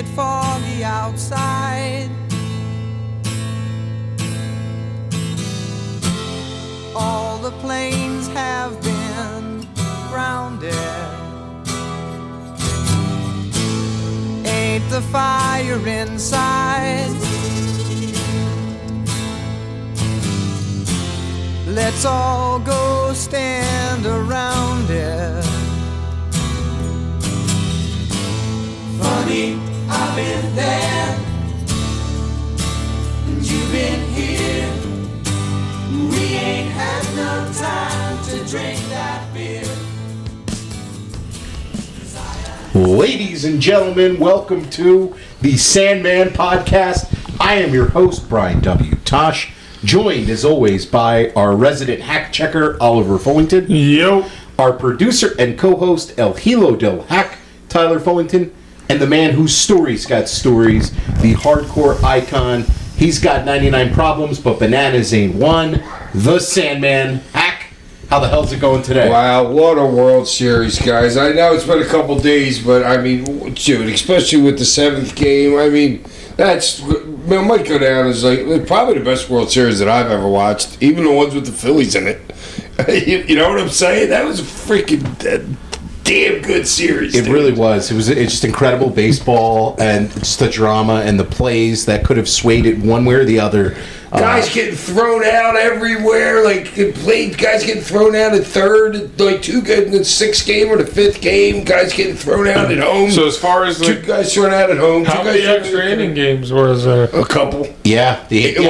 it foggy outside. All the planes have been grounded. Ain't the fire inside? Let's all go stand around it. Funny, I've been there, and you've been here. We ain't had no time to drink that beer. Ladies and gentlemen, welcome to the Sandman podcast. I am your host, Brian W. Tosh, joined as always by our resident hack checker, Oliver Fullington. Yo. Our producer and co-host, El Hilo del Hack, Tyler Fullington. And the man whose stories got stories, the hardcore icon. He's got 99 problems, but bananas ain't one. The Sandman. Hack, how the hell's it going today? Wow, what a World Series, guys. I know it's been a couple days, but I mean, dude, especially with the 7th game, I mean, it might go down as like probably the best World Series that I've ever watched, even the ones with the Phillies in it. You know what I'm saying? That was a freaking damn good series. It really was. It's just incredible baseball and just the drama and the plays that could have swayed it one way or the other. Guys getting thrown out everywhere, guys getting thrown out at third, like two good in the 6th game or the 5th game. Guys getting thrown out at home. So as far as two guys thrown out at home. How many extra inning games was there? A couple. Yeah. 18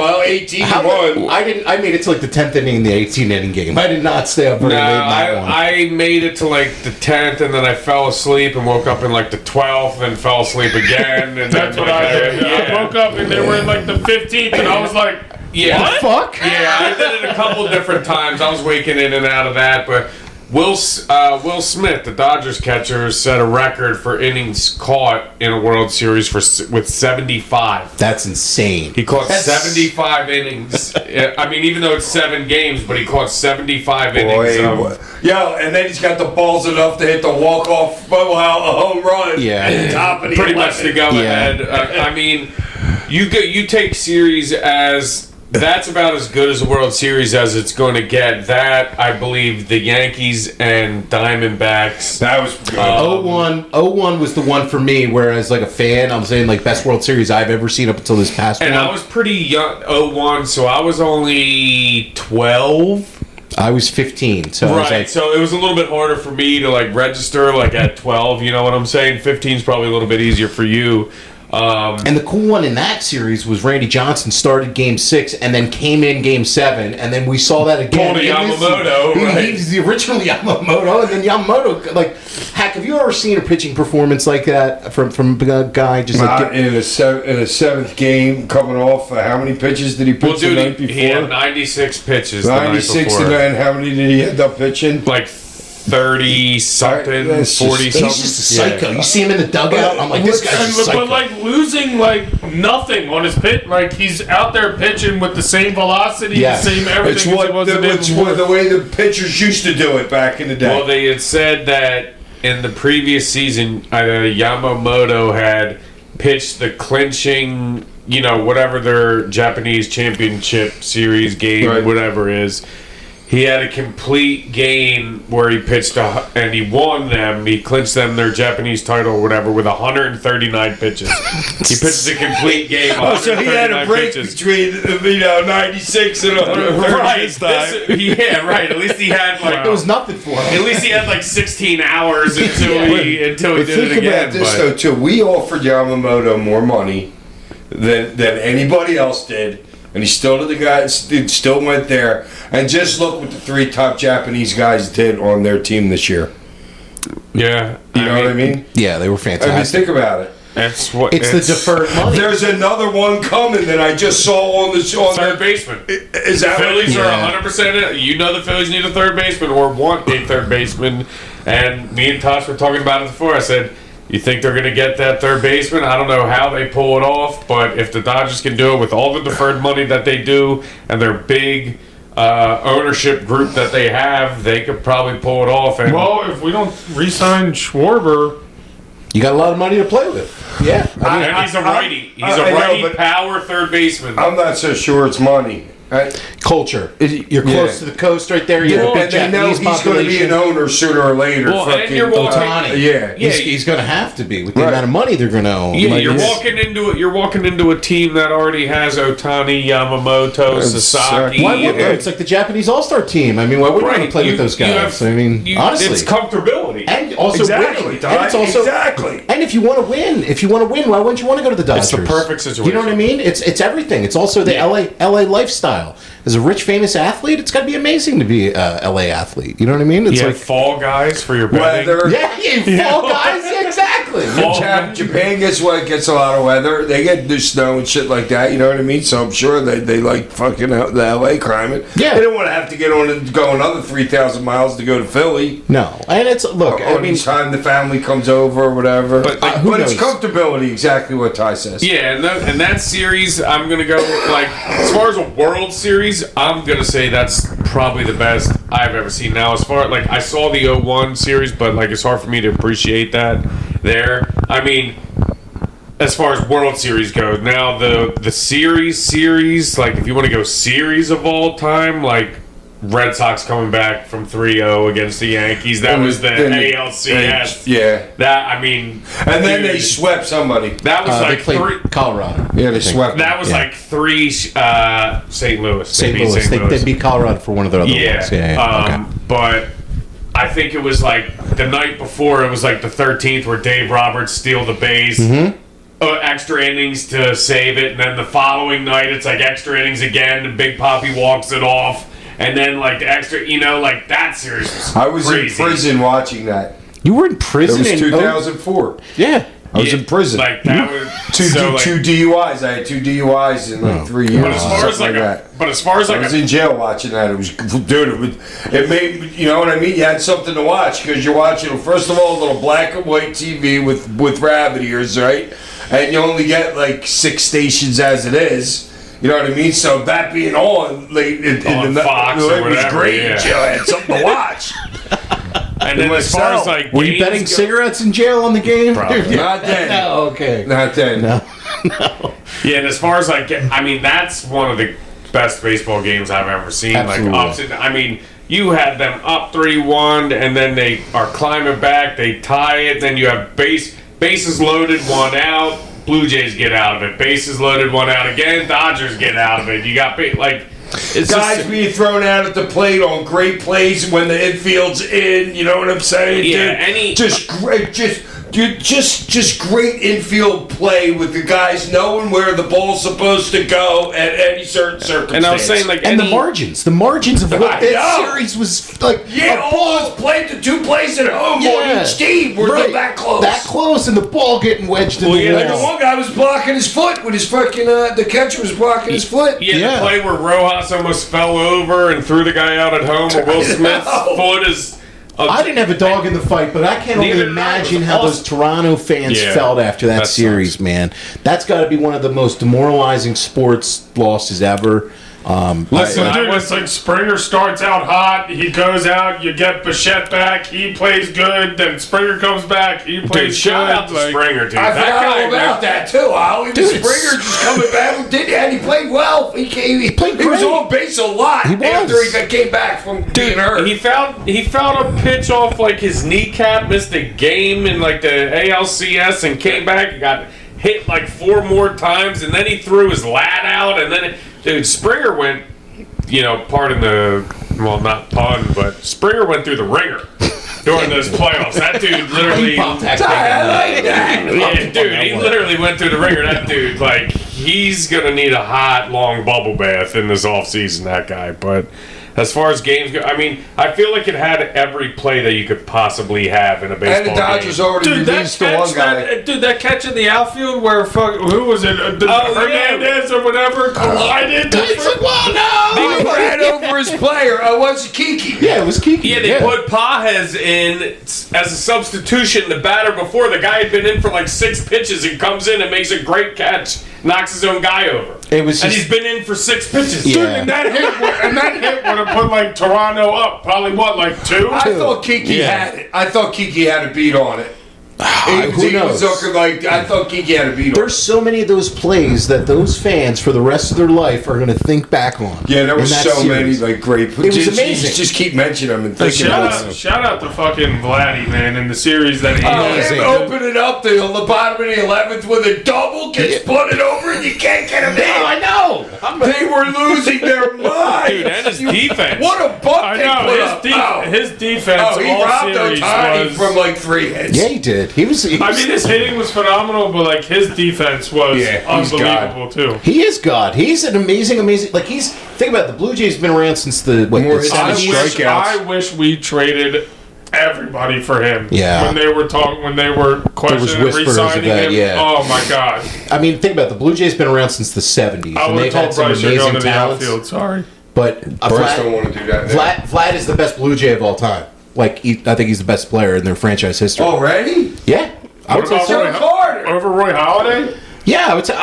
1. I made it to like the 10th inning in the 18 inning game. I did not stay up very late in that one. I made it to like the 10th, and then I fell asleep and woke up in like the 12th and fell asleep again. And that's what I did. Yeah. I woke up and they were in like the 15th, and I was like, yeah. What the fuck? Yeah, I did it a couple different times. I was waking in and out of that, but Will Smith, the Dodgers catcher, set a record for innings caught in a World Series with 75. That's insane. He caught 75 innings. I mean, even though it's 7 games, but he caught 75 innings. And then he's got the balls enough to hit the walk-off, a home run. Yeah. At the top of the Pretty 11th. much to go ahead. I mean, you take series as... That's about as good as a World Series as it's going to get. That, I believe, the Yankees and Diamondbacks. That was good. 01 was the one for me, whereas like a fan, I'm saying like best World Series I've ever seen up until this past one. And I was pretty young, 01, so I was only 12. I was 15, so right, so it was a little bit harder for me to like register like at 12, you know what I'm saying? 15 is probably a little bit easier for you. And the cool one in that series was Randy Johnson started Game 6 and then came in Game 7, and then we saw that again. Pulled a Yamamoto, right? He's the original Yamamoto, and then Yamamoto, like, Hack, have you ever seen a pitching performance like that from a guy just like... In a 7th game, coming off, how many pitches did he pitch the night before? He had 96 pitches 96, and then how many did he end up pitching? Like 30-something, 40-something. He's just a psycho. You see him in the dugout, I'm like, this guy's a psycho. But like losing like nothing on his pitch, like he's out there pitching with the same velocity, the same everything. It's the way the pitchers used to do it back in the day. Well, they had said that in the previous season, Yamamoto had pitched the clinching, whatever their Japanese championship series game, whatever is. He had a complete game where he pitched and he won them. He clinched them their Japanese title or whatever with 139 pitches. He pitched a complete game. So he had a break between 96 and 130 this time. Yeah, right. At least he had It was nothing for him. At least he had like 16 hours until he did it again. Think about this though too. We offered Yamamoto more money than anybody else did. And he still did still went there. And just look what the 3 top Japanese guys did on their team this year. Yeah. You know what I mean? Yeah, they were fantastic. I mean, think about it. It's the deferred money. There's another one coming that I just saw on the third baseman. Is that Phillies are 100%? You know the Phillies need a third baseman or want a third baseman. And me and Tosh were talking about it before. I said, you think they're going to get that third baseman? I don't know how they pull it off, but if the Dodgers can do it with all the deferred money that they do and their big ownership group that they have, they could probably pull it off. And well, if we don't re-sign Schwarber, You got a lot of money to play with. Yeah. And he's a righty. He's a righty power third baseman. I'm not so sure it's money. Culture. You're close to the coast right there. You have a big and they know Japanese he's going to be an owner sooner or later. Well, and fucking you're walking- Otani. Yeah. He's going to have to be with the amount of money they're going to own. Yeah, Like, you're it's- walking into a team that already has Otani, Yamamoto, Sasaki. Why wouldn't you? It's like the Japanese All-Star team. I mean, why wouldn't you want to play with those guys? Honestly. It's comfortability. And also winning. And it's also, exactly. And if you want to win, why wouldn't you want to go to the Dodgers? It's the perfect situation. You know what I mean? It's everything. It's also the LA lifestyle. As a rich, famous athlete, it's got to be amazing to be a LA athlete. You know what I mean? It's You like have fall guys for your betting. Weather. fall guys. Yeah, exactly. Japan gets a lot of weather. They get the snow and shit like that. You know what I mean? So I'm sure they like fucking the LA climate. Yeah. They don't want to have to get on and go another 3,000 miles to go to Philly. No, and it's Each time the family comes over or whatever. But But it's comfortability, exactly what Ty says. Yeah, and that series, I'm gonna go like as far as a World Series, I'm gonna say that's probably the best I've ever seen. Now, as far like I saw the 01 series, but like it's hard for me to appreciate that there. I mean, as far as World Series goes, now the series, like if you want to go series of all time, like Red Sox coming back from 3-0 against the Yankees. That was the ALCS. Yeah. That, I mean... And then they swept somebody. That was they like played three... Colorado. Yeah, they swept. That was like three... St. Louis. St. Louis. They beat Colorado for one of their other ones. Yeah. Okay. But I think it was like the night before, it was like the 13th where Dave Roberts steal the base. Mm-hmm. Extra innings to save it. And then the following night, it's like extra innings again. And Big Papi walks it off. And then, like, the extra, like, that series was I was crazy. in prison watching that. You were in prison It was in 2004. Yeah. I was in prison. Like, that was... Two DUIs. I had 2 DUIs in like 3 years. But as far as like that. but as far as I like was in jail watching that. It was, dude. It made, you know what I mean. You had something to watch because you're watching. First of all, a little black and white TV with rabbit ears, right? And you only get like 6 stations as it is. You know what I mean? So that being on late in the Fox it or was whatever, great. yeah. I had something to watch. and then as far as like Were you betting games go- cigarettes in jail on the game? Probably. Not then. No, okay. Not then. No. Yeah, and as far as like, I mean, that's one of the best baseball games I've ever seen. Absolutely. Like ups and, I mean, you had them up 3-1, and then they are climbing back. They tie it. Then you have bases loaded, 1 out. Blue Jays get out of it. Bases loaded, 1 out again. Dodgers get out of it. You got it's Guys just, being thrown out at the plate on great plays when the infield's in. You know what I'm saying? Yeah, dude? Just great, just great infield play with the guys knowing where the ball's supposed to go at any certain circumstance. and I was saying like And the any, margins of what I that know. series was like. yeah, almost played the 2 plays at home on each team. We're right. that close. That close, and the ball getting wedged in the yeah, Like the wall. one guy was blocking his foot with his fucking. The catcher was blocking his foot. Yeah, the play where Rojas almost fell over and threw the guy out at home. Where Will Smith's foot is. I didn't have a dog in the fight, but I can't only Neither did I. imagine It was how awesome. those Toronto fans Yeah, felt after that that series, sucks. man. That's got to be one of the most demoralizing sports losses ever. Listen, Dude, it's like Springer starts out hot, he goes out, you get Bichette back, he plays good, then Springer comes back, he plays Dude, shout good. out to Springer, dude. I That forgot guy all about that too. How Dude, Springer just coming back, and he played well. He played He was great. on base a lot He was. after he came back from being hurt. He found a pitch off like his kneecap, missed a game in like the ALCS, and came back and got hit like 4 more times, and then he threw his lat out, and then dude, Springer went, pardon the, well, not pun, but Springer went through the ringer during those playoffs. That dude literally, I like that. yeah, dude, he literally went through the ringer. That dude, like, he's gonna need a hot, long bubble bath in this offseason, that guy, but. As far as games go, I mean, I feel like it had every play that you could possibly have in a baseball And the Dodgers game. already released the one guy. That catch in the outfield where who was it? Hernandez or whatever collided. It's like, well, no! He ran over his player. Was it Kiki? Yeah, it was Kiki. Yeah, they put Pajes in as a substitution. The batter before the guy had been in for like 6 pitches and comes in and makes a great catch, knocks his own guy over. It was and just- he's been in for 6 pitches. Yeah. Dude, and that hit would have put like Toronto up. Probably what, like 2? I thought Kiki had it. I thought Kiki had a beat on it. Who He was knows? looking like, I thought Geeky had a beat on. There's so many of those plays that those fans, for the rest of their life, are going to think back on. Yeah, there in was that so series. many, like, great. It was amazing. Just keep mentioning them and thinking about them. Shout out to fucking Vladdy, man, in the series that he Amazing. Him opening up the bottom of the 11th with a double gets punted over and you can't get him in. I know. They were losing their mind. Dude, and his defense. What a buck I they put know up. his defense Oh, he all robbed series Otani was. from like 3 hits. Yeah, he did. He was. I mean, his hitting was phenomenal, but like his defense was Yeah, he's unbelievable too. He is God. He's an amazing. Like think about it, the Blue Jays have been around since the what? More the hits I than 70s? wish, strikeouts. I wish we traded everybody for him. Yeah. When they were questioning whispers of re-signing that, him. yeah. Oh my god. I mean, think about it, the Blue Jays have been around since the 70s, I and would they've have had told some Bryce you're going amazing to the talents. outfield. Sorry. But Bryce don't want to do that now. Vlad is the best Blue Jay of all time. Like I think he's the best player in their franchise history. Already? Yeah, I would say about so. Roy- Carter. Over Roy Halladay? Yeah, I would say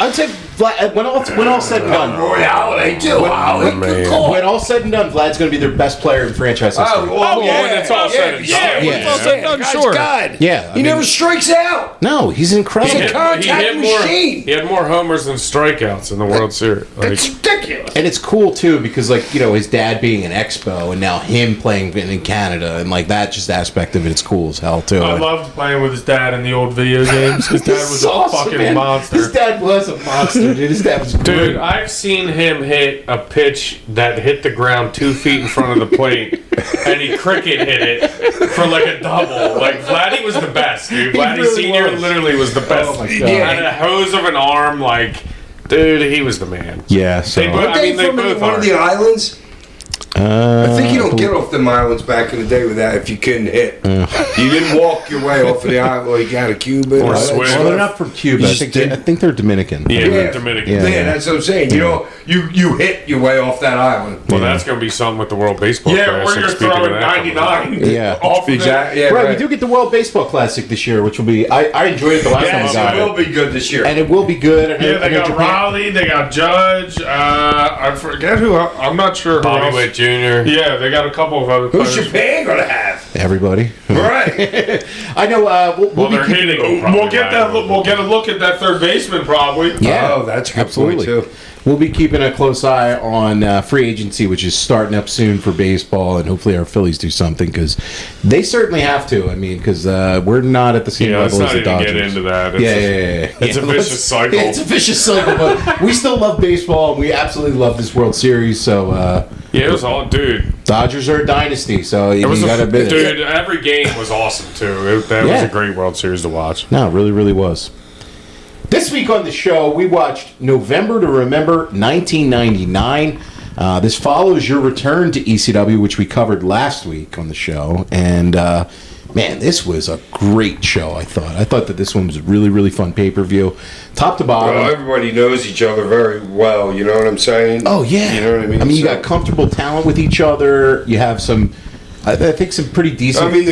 Vlad, when all said and done. Roy Halladay too. Wow, good call. When all said and done, Vlad's going to be their best player in franchise history. Oh, yeah. when it's all said and done. Yeah, when it's all said and done, Guy's sure. God. Yeah, I He mean- never strikes out. No, he's incredible. He's a contact machine. He had more homers than strikeouts in the World Series. Like, It's ridiculous. And it's cool too because, like, you know, his dad being an expo and now him playing in Canada and like that just aspect of it, it's cool as hell too. I loved playing with his dad in the old video games. His dad was a Awesome, fucking man. monster. His dad was a monster, dude. His dad was great. dude, I've seen him hit a pitch that hit the ground 2 feet in front of the plate, and he cricket hit it for like a double. Like Vladdy was the best, dude. Vladdy really Senior was. literally was the best. Oh my God. Yeah, had a hose of an arm, like, dude, he was the man. Yeah, so They both- I mean, they from both one are. of the islands? I think you don't get off them islands back in the day with that if you couldn't hit. You didn't walk your way off of the island like you had a Cuban Or or Swiss. well, they're not from Cuba. You I just think, did- I think they're Dominican. Yeah, Yeah. Dominican. Yeah. Yeah, that's what I'm saying. You know, you hit your way off that island. Well, that's going to be something with the World Baseball Yeah, Classic. or you're speaking of throwing that coming up. 99 Yeah. off of Exactly. it. Yeah, Right, we do get the World Baseball Classic this year, which will be. I enjoyed it the last time we Yes, got it will it, be good this year. and it will be good. And Yeah, they and got Japan- Raleigh, they got Judge. I forget who. I'm not sure who Bobby else. Witt Jr. Yeah, they got a couple of other Who's players. Japan gonna have? Everybody. Right. I know. We'll Well, be they're keeping- hitting. We'll get that. We'll get a look at that third baseman probably. Yeah, Oh, that's a good absolutely. point, too. We'll be keeping a close eye on free agency, which is starting up soon for baseball, and hopefully our Phillies do something because they certainly have to. I mean, because we're not at the same Yeah, let's level as not the even Dodgers. get into that. It's Yeah, a- yeah. It's a Yeah, vicious let's- cycle. yeah, it's a vicious cycle, but we still love baseball. And we absolutely love this World Series. So Yeah, it was all, dude. Dodgers are a dynasty. So It was you got to admit it. dude. Every game was awesome too. That was Yeah. a great World Series to watch. No, it really, really was. This week on the show, we watched November to Remember 1999. This follows your return to ECW, which we covered last week on the show. And, man, this was a great show, I thought. I thought that this one was a really, really fun pay-per-view. Top to bottom. Well, everybody knows each other very well. You know what I'm saying? Oh, yeah. You know what I mean? I mean, you So- got comfortable talent with each other. You have some, I think, some pretty decent... I mean,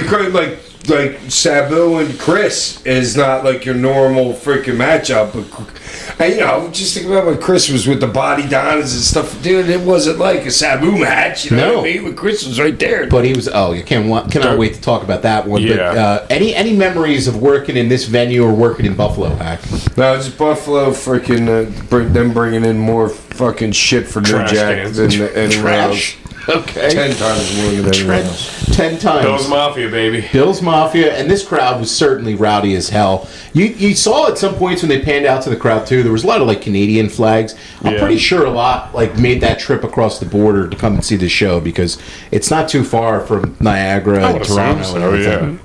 like Sabu and Chris is not like your normal freaking matchup. But and, you know, just think about when Chris was with the Body Donnas and stuff, dude. It wasn't like a Sabu match. You know No. what I mean? But Chris was right there. But he was. Oh, you cannot wait to talk about that one. Yeah. But any memories of working in this venue or working in Buffalo, Hack? No, it's Buffalo freaking them bringing in more fucking shit for New Trash Jack cans. than anywhere else. Okay. 10 times more than anyone else. 10 times. Bill's Mafia, baby. Bill's Mafia, and this crowd was certainly rowdy as hell. You saw at some points when they panned out to the crowd too. There was a lot of like Canadian flags. I'm Yeah. pretty sure a lot like made that trip across the border to come and see the show because it's not too far from Niagara I and would assume Toronto. so, and everything. yeah.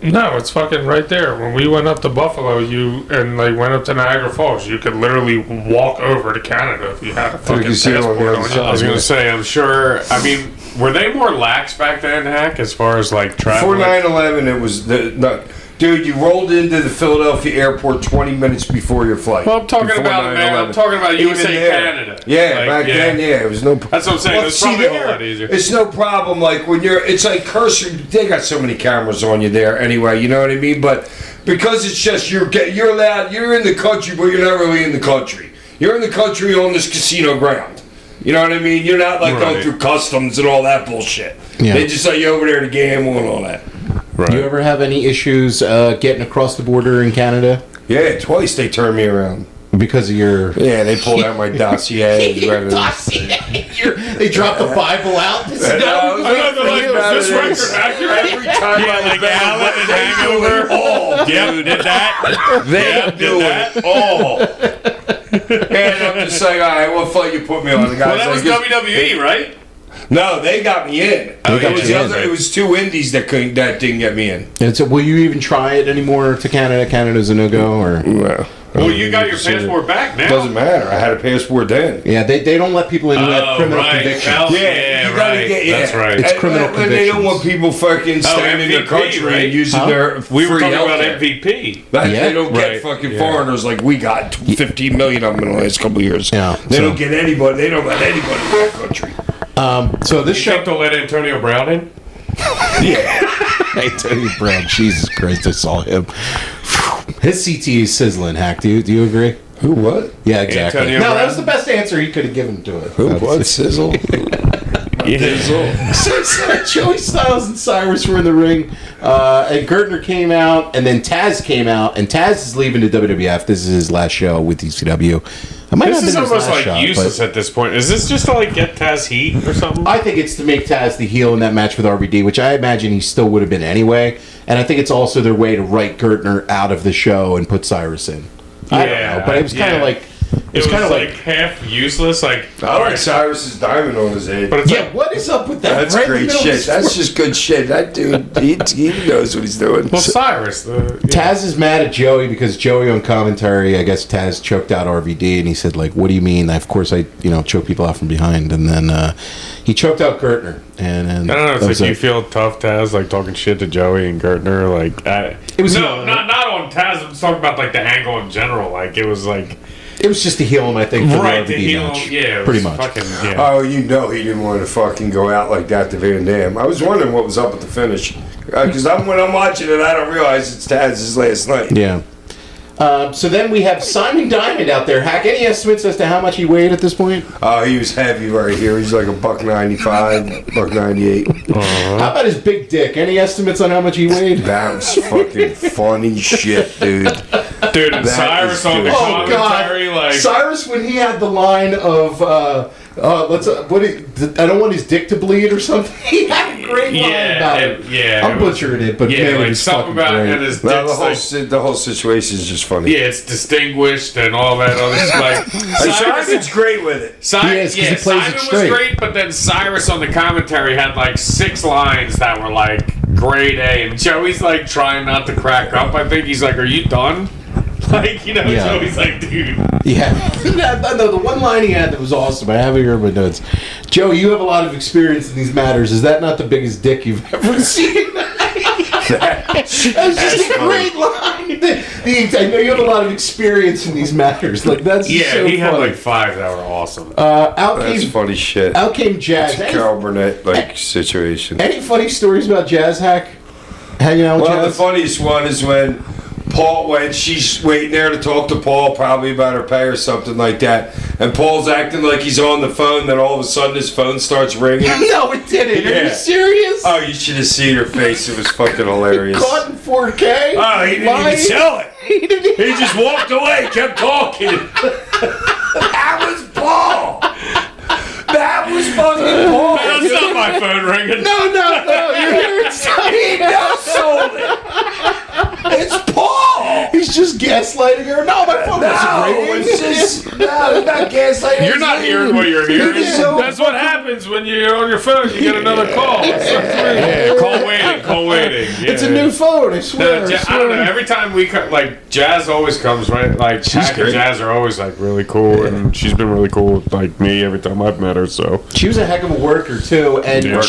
No, it's fucking right there. When we went up to Buffalo, went up to Niagara Falls, you could literally walk over to Canada if you had a fucking can see it on the passport other on side. you. I was gonna say, I'm sure. I mean, were they more lax back then, Hack, as far as like Before traveling? 9/11, it was dude. You rolled into the Philadelphia airport 20 minutes before your flight. Well, I'm talking Before about, man. I'm 9/11. talking about Even USA, there. Canada. Yeah, Like, back then, yeah, it was no. That's what I'm saying. It was probably a whole lot easier. It's no problem. Like when it's like cursor. They got so many cameras on you there anyway. You know what I mean? But because it's just you're allowed. You're in the country, but you're not really in the country. You're in the country on this casino ground. You know what I mean? You're not like going Right. through customs and all that bullshit. Yeah. They just let you over there to gamble and all that. Right. You ever have any issues getting across the border in Canada Yeah, twice they turned me around. because of your? Yeah, they pulled out my dossier. and read it. They dropped the Bible out. No, Is this record accurate? Every time Yeah, I like was Alan and they Hangover. do it all. Yep, did that. They do it all. And I'm just like, all right, what fight you put me on? The Well, guy's that was like, WWE, right? no, they got me in. got It was you the in. other. It was two indies that didn't get me in. And so, will you even try it anymore to Canada? Canada's a no go, or Well, Well, you got your passport back now. doesn't matter. I had a passport then. yeah, they don't let people in who have criminal convictions. Yeah, you gotta right. get. Yeah, That's right. It's criminal and they don't want people fucking staying in their MVP, country right? and using Huh? their We were free talking about healthcare. MVP. Like, Yeah. they don't get Right. fucking Yeah. foreigners like we got 15 million of them in the last couple of years. Yeah, They so- don't get anybody. They don't let anybody in their country. So this You show, think they'll let Antonio Brown in? I tell you, Brad, Jesus Christ, I saw him. His CT is sizzling, Hack. Do you agree? Who? What? Yeah, exactly. Antonio No, that Brown? was the best answer he could have given to it. Who? What? Sizzle? So Joey Styles and Cyrus were in the ring, and Gertner came out, and then Taz came out, and Taz is leaving the WWF. This is his last show with ECW. It might This not is have been his almost last like shot, useless but at this point. Is this just to like get Taz heat or something? I think it's to make Taz the heel in that match with RVD, which I imagine he still would have been anyway. And I think it's also their way to write Gertner out of the show and put Cyrus in. I don't know, but it was kind of yeah. like It was kind of like half useless. Like, I like Cyrus's diamond on his head. but it's yeah. like, What is up with that? That's Right in the great middle of shit. his That's work. just good shit. That dude, he knows what he's doing. well, Cyrus. Taz is mad at Joey because Joey on commentary, I guess Taz choked out RVD, and he said, like, what do you mean? Of course I, choke people out from behind. And then he choked out Gertner. And I don't know. that It's was like you it. feel tough, Taz, like talking shit to Joey and Gertner. Like, It was no, heel, not on Taz. I'm just talking about like the angle in general. Like, it was like It was just to heal him, I think, for right the to RVD heel. match. Yeah, it pretty was much. Fucking, yeah. Oh, he didn't want to fucking go out like that to Van Dam. I was wondering what was up with the finish. Because when I'm watching it, I don't realize it's Taz's last night. Yeah. So then we have Simon Diamond out there. Hack, any estimates as to how much he weighed at this point? Oh, he was heavy right here. He's like $195, $198. How about his big dick? Any estimates on how much he weighed? That was fucking funny shit, dude. Dude, and That Cyrus is on the good. Oh commentary, God! like Cyrus, when he had the line of I don't want his dick to bleed or something. He had a great line about it. I'm butchering it, but yeah, man, it like was something fucking about great. it. His No, dick's like, the whole situation is just funny. yeah, it's distinguished and all that other like. Simon's great with it. Simon, He is, 'cause he plays Simon it was straight. great, but then Cyrus on the commentary had like 6 lines that were like grade A, and Joey's like trying not to crack up. I think he's like, "Are you done?" Like, Yeah. Joey's like, "Dude." Yeah, no, the one line he had that was awesome. I have it here in my notes. Joey, you have a lot of experience in these matters. Is that not the biggest dick you've ever seen? That was just a great line. I know you have a lot of experience in these matters. Like that's Yeah, so he had funny. like 5 that were awesome. Out That's came funny shit. out came Jazz. It's a Carol Burnett like situation. Any funny stories about Jazz Hack? Hanging out with Well, the Jazz? funniest one is when she's waiting there to talk to Paul, probably about her pay or something like that, and Paul's acting like he's on the phone, then all of a sudden his phone starts ringing. No, it didn't. Are you Yeah. serious? Oh, you should have seen her face. It was fucking hilarious. Caught in 4K? Oh, he didn't Lying? even sell it. He didn't He just walked away, kept talking. That was Paul. That was fucking Paul. That's not my phone ringing. No, you're hearing something. He never sold it. It's Paul. He's just gaslighting her. No, my phone No, wasn't ringing. it's just no, not gaslighting. You're not hearing what you're hearing. So That's what happens when you're on your phone. You get another call. Yeah, call waiting. Yeah. It's a new phone, I swear. I don't know. Every time we like Jazz always comes right. Like Hack and great. Jazz are always like really cool, and she's been really cool with like me every time I've met her. So She was a heck of a worker too, and Yeah,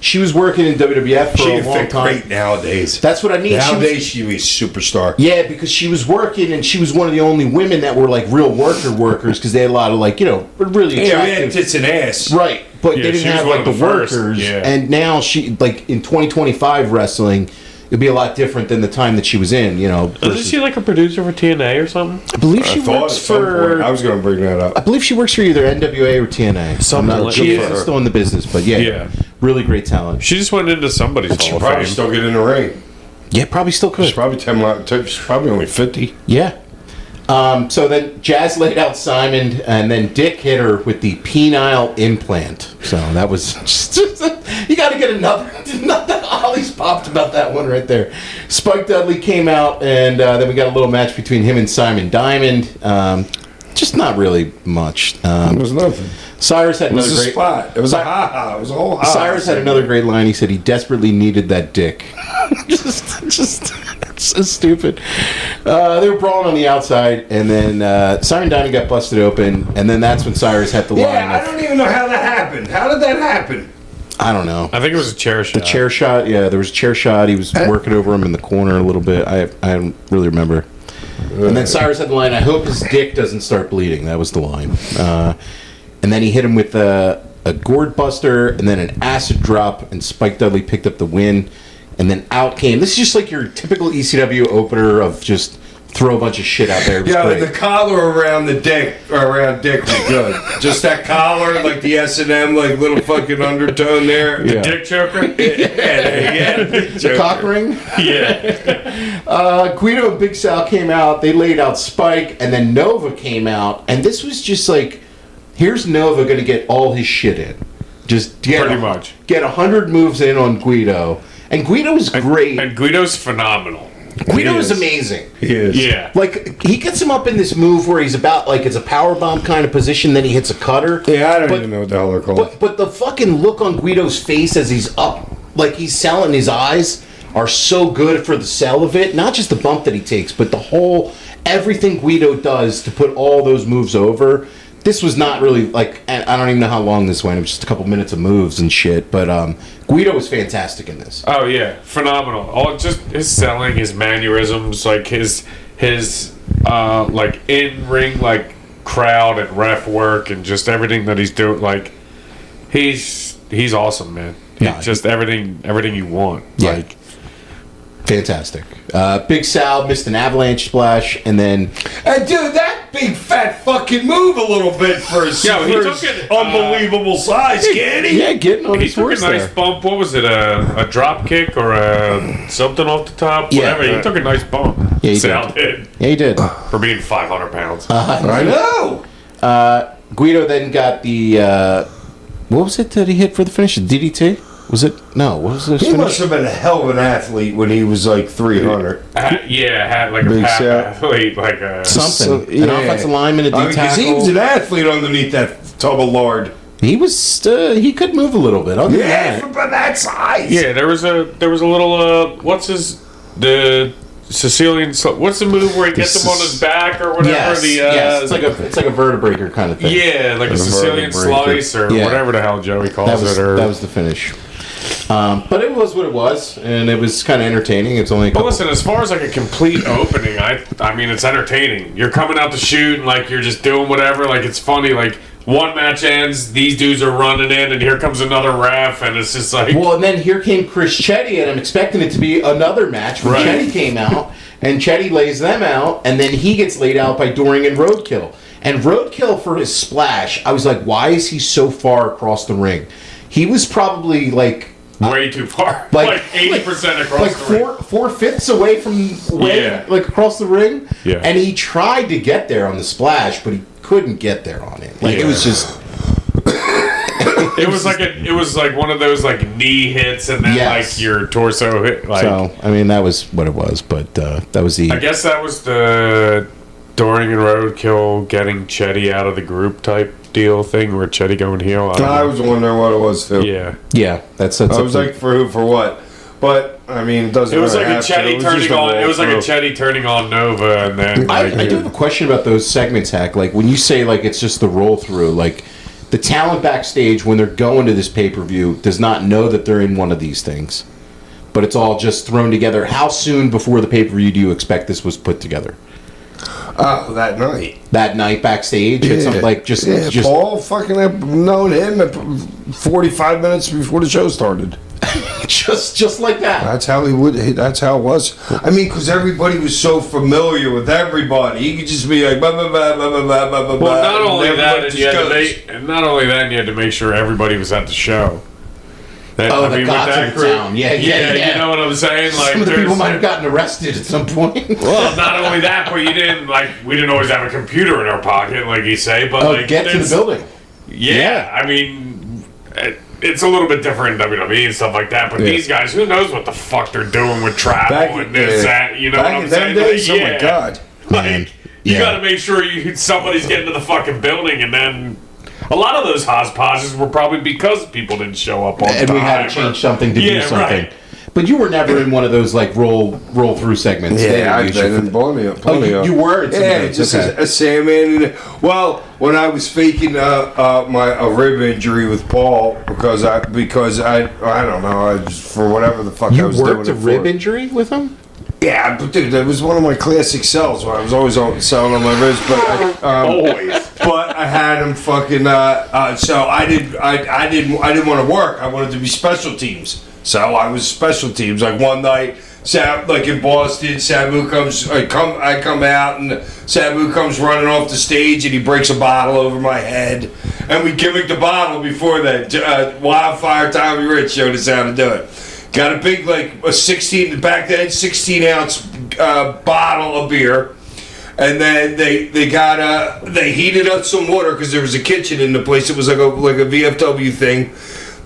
she was working in WWF for She a can long fit time. great nowadays. That's what I mean. Nowadays, she was a superstar. Yeah, because she was working, and she was one of the only women that were like real workers, because they had a lot of like really Yeah, we had attractive. tits and ass. Right, but Yeah, they she didn't was have one like of the the first, workers. yeah. And now she like in 2025 wrestling, it'd be a lot different than the time that she was in. isn't versus- she like a producer for TNA or something? I believe I she thought works at some point for. I was going to bring that I up. believe she works for either NWA or TNA. Something I'm not like sure that. if she's still in the business, but yeah. Yeah. Really great talent. She just went into somebody's Hall of Probably Fame. still get in the ring. Yeah, probably still She's could. probably she's probably only 50. Yeah. So then Jazz laid out Simon, and then Dick hit her with the penile implant. So that was just you got to get another. Ollie's popped about that one right there. Spike Dudley came out, and then we got a little match between him and Simon Diamond. Just not really much. It was nothing. Cyrus had It was another a great spot. It was a ha-ha. It was a whole ha-ha. Cyrus had another great line. He said he desperately needed that dick. just so stupid. They were brawling on the outside, and then Simon Diamond got busted open, and then that's when Cyrus had the line. Yeah, I don't even know how that happened. How did that happen? I don't know. I think it was a chair shot. The chair shot, yeah, there was a chair shot. He was working over him in the corner a little bit. I don't really remember. And then Cyrus had the line, I hope his dick doesn't start bleeding. That was the line. And then he hit him with a gourd buster and then an acid drop, and Spike Dudley picked up the win. And then out came, this is just like your typical ECW opener of just throw a bunch of shit out there. It was Yeah, great. the collar around the dick, was good. Just that collar, like the S&M, like little fucking undertone there. Yeah. Dick choker? The cock ring. Yeah. Guido and Big Sal came out. They laid out Spike, and then Nova came out. And this was just like, here's Nova going to get all his shit in. Just get Pretty much. Get 100 moves in on Guido. And Guido is great. And Guido's phenomenal. Guido He is is. amazing. He is. Yeah. Like, he gets him up in this move where he's about, like, it's a powerbomb kind of position, then he hits a cutter. Yeah, I don't But- even know what the hell they're called. But the fucking look on Guido's face as he's up, like he's selling his eyes, are so good for the sell of it. Not just the bump that he takes, but the whole, everything Guido does to put all those moves over. This was not really, like, I don't even know how long this went. It was just a couple minutes of moves and shit. But Guido was fantastic in this. Oh yeah, phenomenal. All just his selling, his mannerisms, like his like in ring like crowd and ref work, and just everything that he's doing. Like he's awesome, man. Yeah. He's just everything you want. Yeah. Like Fantastic. Big Sal missed an avalanche splash, and then And dude, that big fat fucking move a little bit for his, Yeah, he for took his it, unbelievable size, can't he? yeah, getting on he his took a horse nice there. bump. What was it? A drop kick or a something off the top? Yeah. Whatever. He took a nice bump. Yeah, he Sal did Yeah, he did. for being 500 pounds. I know. Guido then got the what was it that he hit for the finish? DDT? Was it? No. What was this He finish? must have been a hell of an athlete when he was like 300. Yeah, had like a Big pack Sal. athlete, like a Something. So, An yeah. offensive lineman, a D Because he was tackle. an athlete underneath that tub of lard. He was. He could move a little bit. Other than Yeah, that, for that size. Yeah, there was a little the Sicilian what's the move where he gets him on his back or whatever yes, yes. It's like a vertebraker kind of thing. yeah, like a Sicilian vertebrae. slice or Yeah. whatever the hell Joey calls That was it. Or that was the finish. But it was what it was, and it was kind of entertaining. It's only a but couple. listen, as far as like a complete opening, I mean it's entertaining. You're coming out to shoot and like you're just doing whatever. Like it's funny. Like one match ends, these dudes are running in, and here comes another ref, and it's just like Well, and then here came Chris Chetty, and I'm expecting it to be another match when Right. Chetty came out, and Chetty lays them out, and then he gets laid out by Doring and Roadkill. And Roadkill for his splash, I was like, why is he so far across the ring? He was probably like way too far, like 80% across like the ring. 4/5 away from Yeah. like across the ring. Yeah. And he tried to get there on the splash, but he couldn't get there on it. Like it was Yeah. just It was like one of those like knee hits and then Yes. like your torso hit. Like so. I mean, that was what it was, but that was the. I guess that was the Doring and Roadkill getting Chetty out of the group type deal thing where Chetty going heel. don't I know. was wondering what it was too. Yeah. Yeah, that's I was like, for who, for what? But I mean, it doesn't. It was like really a have to. Chetty It was just turning a on. It was like a roll Chetty turning on Nova, and then I like, do have a question about those segments, Hack. Like when you say like it's just the roll through, like the talent backstage when they're going to this pay per view does not know that they're in one of these things, but it's all just thrown together. How soon before the pay per view do you expect this was put together? Oh, that night. That night backstage, it's something like just Paul fucking had known him at 45 minutes before the show started. just like that. That's how he would. That's how it was. I mean, because everybody was so familiar with everybody, he could just be like, blah, blah, blah, blah, blah, blah, blah, blah. well, not only and that, everybody and you had to just make, and not only that, you had to make sure everybody was at the show. Oh, with the gods that of the group. town. Yeah. You know what I'm saying? Like, Some of the people there's- might have gotten arrested at some point. Well, not only that, but we didn't always have a computer in our pocket, like you say. But like, Get to the there's- building. Yeah, I mean, it's a little bit different in WWE and stuff like that. But these guys, who knows what the fuck they're doing with travel and this, that. You know what Back I'm in saying? them days, Like, oh my god. Man. Like, you Yeah. got to make sure somebody's getting to the fucking building, and then a lot of those hodgepodges were probably because people didn't show up on time. And we had to change something to do something. Right. But you were never in one of those like roll through segments. Yeah, I've been in plenty of. you were in some Yeah, of those, just okay. a Sandman. Well, when I was faking a rib injury with Paul because I don't know, I just, for whatever the fuck I You was doing worked a it rib for. injury with him? Yeah, but dude, that was one of my classic sells where I was always selling on my wrist, but Always. but I had him fucking. So I didn't want to work. I wanted to be special teams. So I was special teams. Like one night, like in Boston, Sabu comes. I come out and Sabu comes running off the stage and he breaks a bottle over my head, and we gimmicked the bottle before that. Wildfire Tommy Rich showed us how to do it. Got a big like a 16 back then 16-ounce bottle of beer. And then they heated up some water because there was a kitchen in the place. It was like a VFW thing.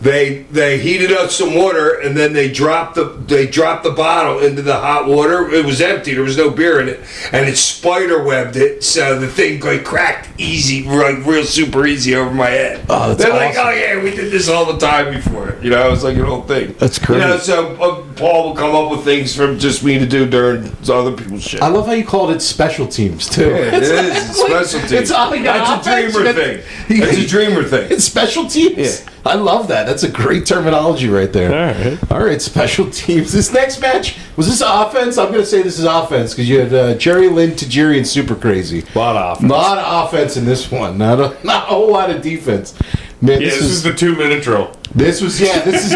They heated up some water and then they dropped the bottle into the hot water. It was empty. There was no beer in it, and it spider webbed it. So the thing like cracked easy, like real super easy over my head. Oh, that's They're like, awesome. oh yeah, we did this all the time before. You know, it was like an old thing. That's great. You know, so Paul will come up with things from just me to do during other people's shit. I love how you called it special teams too. Yeah, it is. It's special teams. It's all That's a dreamer thing. That's a dreamer thing. It's special teams. Yeah. I love that. That's a great terminology right there. All right, special teams. This next match, was this offense? I'm going to say this is offense because you had Jerry Lynn, Tajiri, and Super Crazy. A lot of offense. A lot of offense in this one. Not a whole lot of defense. Man, Yeah, this is the 2-minute drill. this is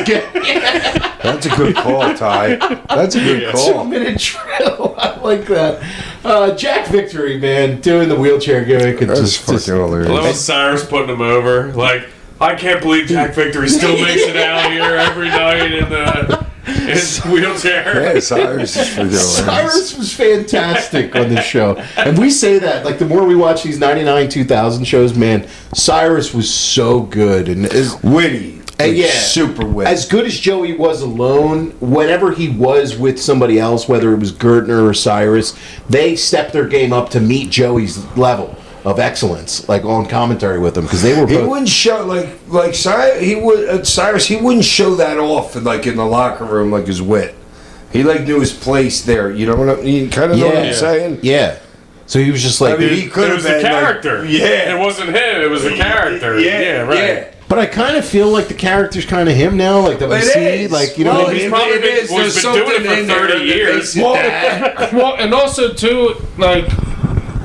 good. That's a good call, Ty. That's a good call. 2-minute drill. I like that. Jack Victory, man, doing the wheelchair gimmick. And That's just fucking hilarious. Little Cyrus putting him over. Like, I can't believe Jack Victory still makes it out here every night in his wheelchair. Yeah, Cyrus is freaking hilarious. Cyrus was fantastic on this show. And we say that, like, the more we watch these 99, 2000 shows, man, Cyrus was so good. And Witty. And yeah, Super witty. as good as Joey was alone, whenever he was with somebody else, whether it was Gertner or Cyrus, they stepped their game up to meet Joey's level of excellence, like on commentary with him, because they were He both. wouldn't show like Cyrus. He wouldn't show that off in the locker room like his wit. He like knew his place there. You know what you kind of know what I'm saying? Yeah. So he was just like, I mean, he could It have was the been character. Like, yeah, It wasn't him, it was the character. Yeah, right. Yeah. but I kind of feel like the character's kind of him now, like that we It see, is. like you know, Well, what I He's mean? probably it is. been There's doing it something for in there 30 that years. makes it that. Well, and also too, like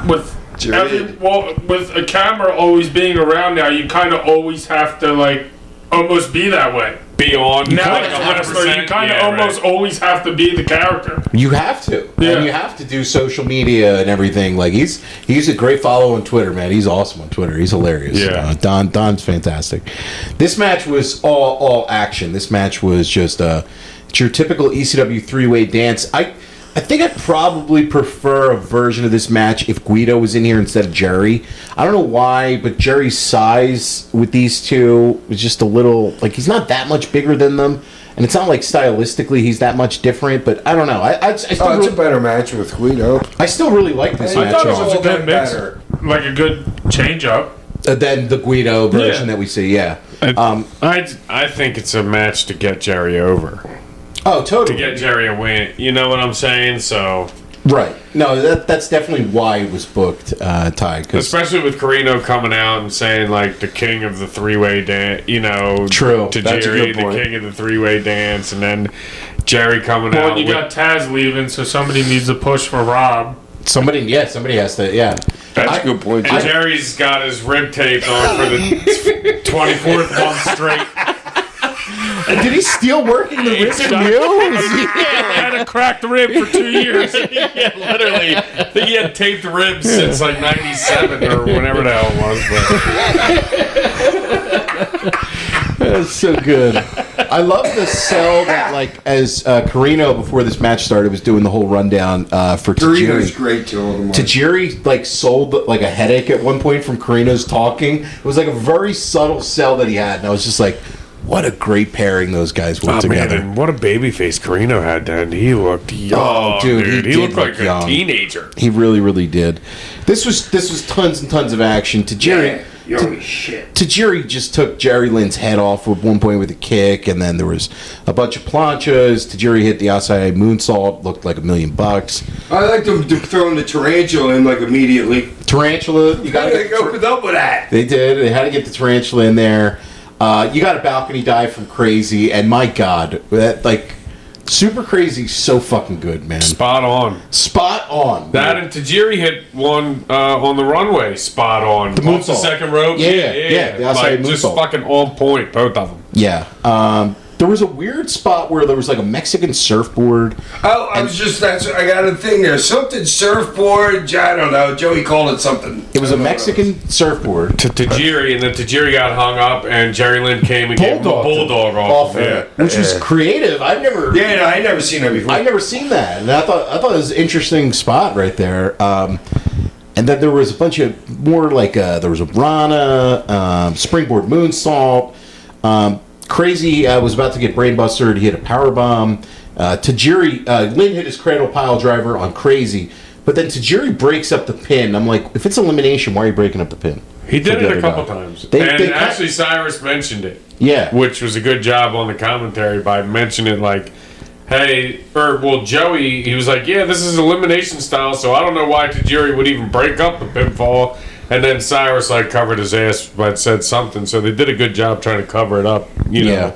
with with a camera always being around now, you kind of always have to like almost be that way. Be on. Now like as a wrestler, 100%. you kind of Yeah, almost right. always have to be the character. You have to. Yeah. And you have to do social media and everything. Like he's a great follow on Twitter, man. He's awesome on Twitter. He's hilarious. Yeah. Don's fantastic. This match was all action. This match was just it's your typical ECW 3-way dance. I think I'd probably prefer a version of this match if Guido was in here instead of Jerry. I don't know why, but Jerry's size with these two was just a little like he's not that much bigger than them. And it's not like stylistically he's that much different, but I don't know. I still Oh, it's a better match with Guido. I still really like this I match thought it was a all good that mix, better. like a good change up. than the Guido version Yeah. that we see. Yeah. I think it's a match to get Jerry over. Oh, totally. To get Jerry a win. You know what I'm saying? So, Right. No, that's definitely why it was booked, Ty. Cause especially with Carino coming out and saying, like, the king of the 3-way dance, you know. True. To That's a Jerry, good the point. king of the 3-way dance. And then Jerry coming Well, out you with... got Taz leaving, so somebody needs to push for Rob. somebody has to. Yeah. That's a good point. And too. Jerry's got his rib taped on for the 24th month straight. Did he steal working the ribs from you? I had a cracked rib for 2 years. Yeah, literally. I think he had taped ribs since like 97 or whatever the hell it was. But That's so good. I love the sell that, like, as Carino, before this match started, was doing the whole rundown for Carino's Tajiri. great too. Tajiri, like, sold, like, a headache at one point from Carino's talking. It was, like, a very subtle sell that he had, and I was just like, what a great pairing those guys were together. Man, and what a babyface Carino had then. He looked young. Oh, dude, He looked like young. a teenager. He really, really did. This was tons and tons of action. Holy shit. Tajiri just took Jerry Lynn's head off at one point with a kick, and then there was a bunch of planchas. Tajiri hit the outside moonsault, looked like $1 million. I like them throwing the tarantula in like immediately. Tarantula, you got They opened up with that. They did. They had to get the tarantula in there. You got a balcony dive from Crazy, and my God, that, like, Super Crazy's so fucking good, man. Spot on. Spot on. That and Tajiri hit one on the runway. Spot on. The Off moonsault. the second rope. Yeah, the outside like, just moonsault. fucking on point, both of them. Yeah. There was a weird spot where there was like a Mexican surfboard. Oh, I got a thing there. Something surfboard. I don't know. Joey called it something. It was a Mexican surfboard. To Tajiri, and then Tajiri got hung up, and Jerry Lynn came and gave him a bulldog off. it, which was creative. I never seen that before. I've never seen that, and I thought it was an interesting spot right there. And then there was a bunch of more like there was a Rana, springboard moonsault. Crazy was about to get brainbustered. He hit a power bomb. Tajiri Lynn hit his cradle pile driver on Crazy, but then Tajiri breaks up the pin. I'm like, if it's elimination, why are you breaking up the pin? He did For it the a couple other guy. times. They Actually, Cyrus mentioned it. Yeah. Which was a good job on the commentary by mentioning, like, hey, Joey, he was like, yeah, this is elimination style, so I don't know why Tajiri would even break up the pinfall. And then Cyrus, like, covered his ass but said something, so they did a good job trying to cover it up, you know. Yeah.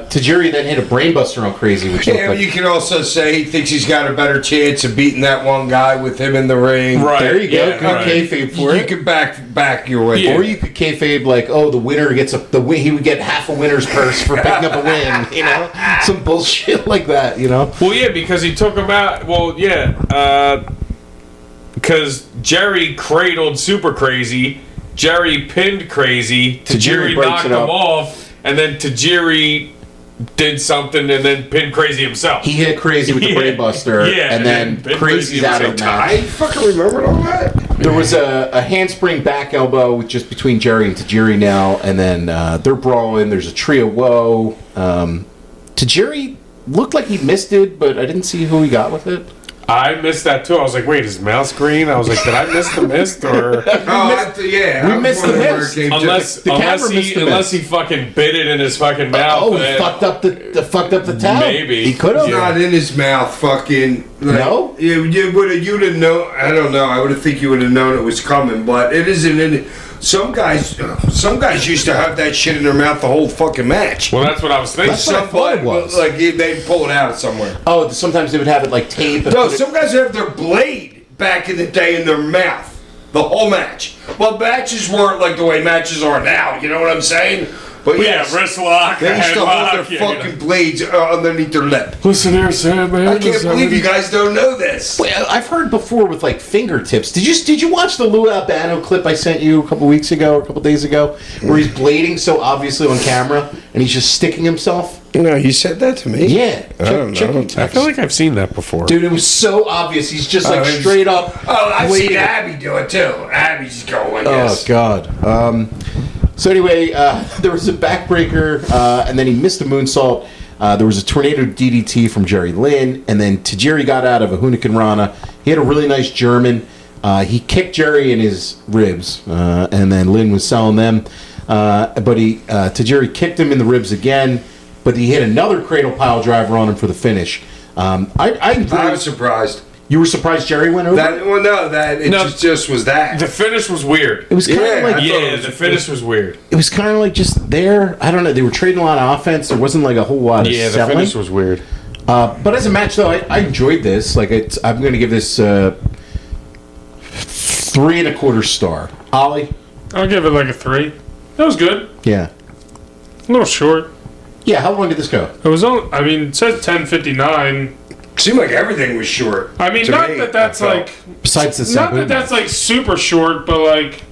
Tajiri then hit a brainbuster on Crazy, which looked Yeah, like... you can also say he thinks he's got a better chance of beating that one guy with him in the ring. Right. There you go. Yeah, Good right. kayfabe for You it. can back your way. Or you could kayfabe like, oh, the winner gets he would get half a winner's purse for picking up a win, you know? Some bullshit like that, you know? Well, yeah, because he took him out. Well, yeah, because Jerry cradled Super Crazy, Jerry pinned Crazy, Tajiri Tajiri breaks knocked it him up. off, and then Tajiri did something and then pinned Crazy himself. He hit Crazy with the Yeah. brainbuster, Yeah, and then and Crazy's Crazy out was of the like, match. I fucking remembered all that. There was a handspring back elbow with just between Jerry and Tajiri now, and then they're brawling. There's a trio woe. Tajiri looked like he missed it, but I didn't see who he got with it. I missed that too. I was like, wait, is mouse green? I was like, did I miss the mist? Or We missed the mist. unless he fucking bit it in his fucking mouth. Oh, he fucked up the towel. Maybe. He could have. Yeah. Not in his mouth, fucking. Like, No? you would have. You'd have known. I don't know. I would have think you would have known it was coming, but it isn't in. Some guys used to have that shit in their mouth the whole fucking match. Well, that's what I was thinking. That's what I thought it was. Like they'd pull it out somewhere. Oh, sometimes they would have it like tape. And No, put it- some guys have their blade back in the day in their mouth. The whole match. Well, matches weren't like the way matches are now. You know what I'm saying? But Yeah, wrist lock. they used to headlock, hold their yeah, fucking blades underneath their lip. Listen here, Sandman. I can't believe you guys don't know this. Wait, I've heard before with like fingertips. Did you watch the Lou Albano clip I sent you a couple weeks ago or a couple days ago, where he's blading so obviously on camera and he's just sticking himself? No, you said that to me. Yeah, don't check know. your I text. feel like I've seen that before. Dude, it was so obvious. He's just like Oh, it's- straight up. Oh, I've seen blading. Abby do it too. Abby's going. Oh Yes. God. So anyway, there was a backbreaker, and then he missed a moonsault. There was a tornado DDT from Jerry Lynn, and then Tajiri got out of a Hunican Rana. He had a really nice German. He kicked Jerry in his ribs, and then Lynn was selling them. But Tajiri kicked him in the ribs again, but he hit another cradle pile driver on him for the finish. I was surprised. You were surprised Jerry went over? No. Just was that. The finish was weird. It was kind Yeah, of like I thought Yeah, it was the finish was weird. it was kind of like just there. I don't know. They were trading a lot of offense. There wasn't like a whole lot of Yeah, the selling. finish was weird. But as a match, though, I enjoyed this. Like, I'm going to give this 3.25 star. Ollie? I'll give it like a 3. That was good. Yeah. A little short. Yeah, how long did this go? It was on. I mean, it says 10:59. Seemed like everything was short. I mean, to not me, that that's I felt. like. Besides the Not Sabu that that's like super short, but like,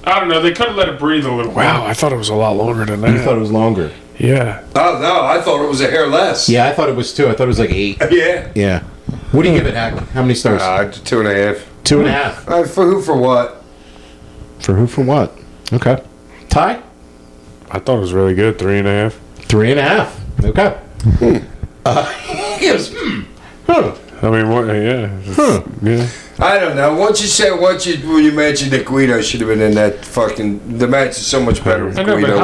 I don't know. They could have let it breathe a little. Wow, I thought it was a lot longer than You that. thought it was longer. Yeah. Oh no, I thought it was a hair less. Yeah, I thought it was 2. I thought it was like 8. Yeah. Yeah. What do you give it, Hack? How many stars? 2.5. 2.5. For who? For what? For who? For what? Okay. Ty? I thought it was really good. 3.5. 3.5. Okay. He goes, huh. I mean, what? Yeah. Yeah. I don't know. When you mentioned that Guido should have been in that fucking. The match is so much better with I know, Guido. but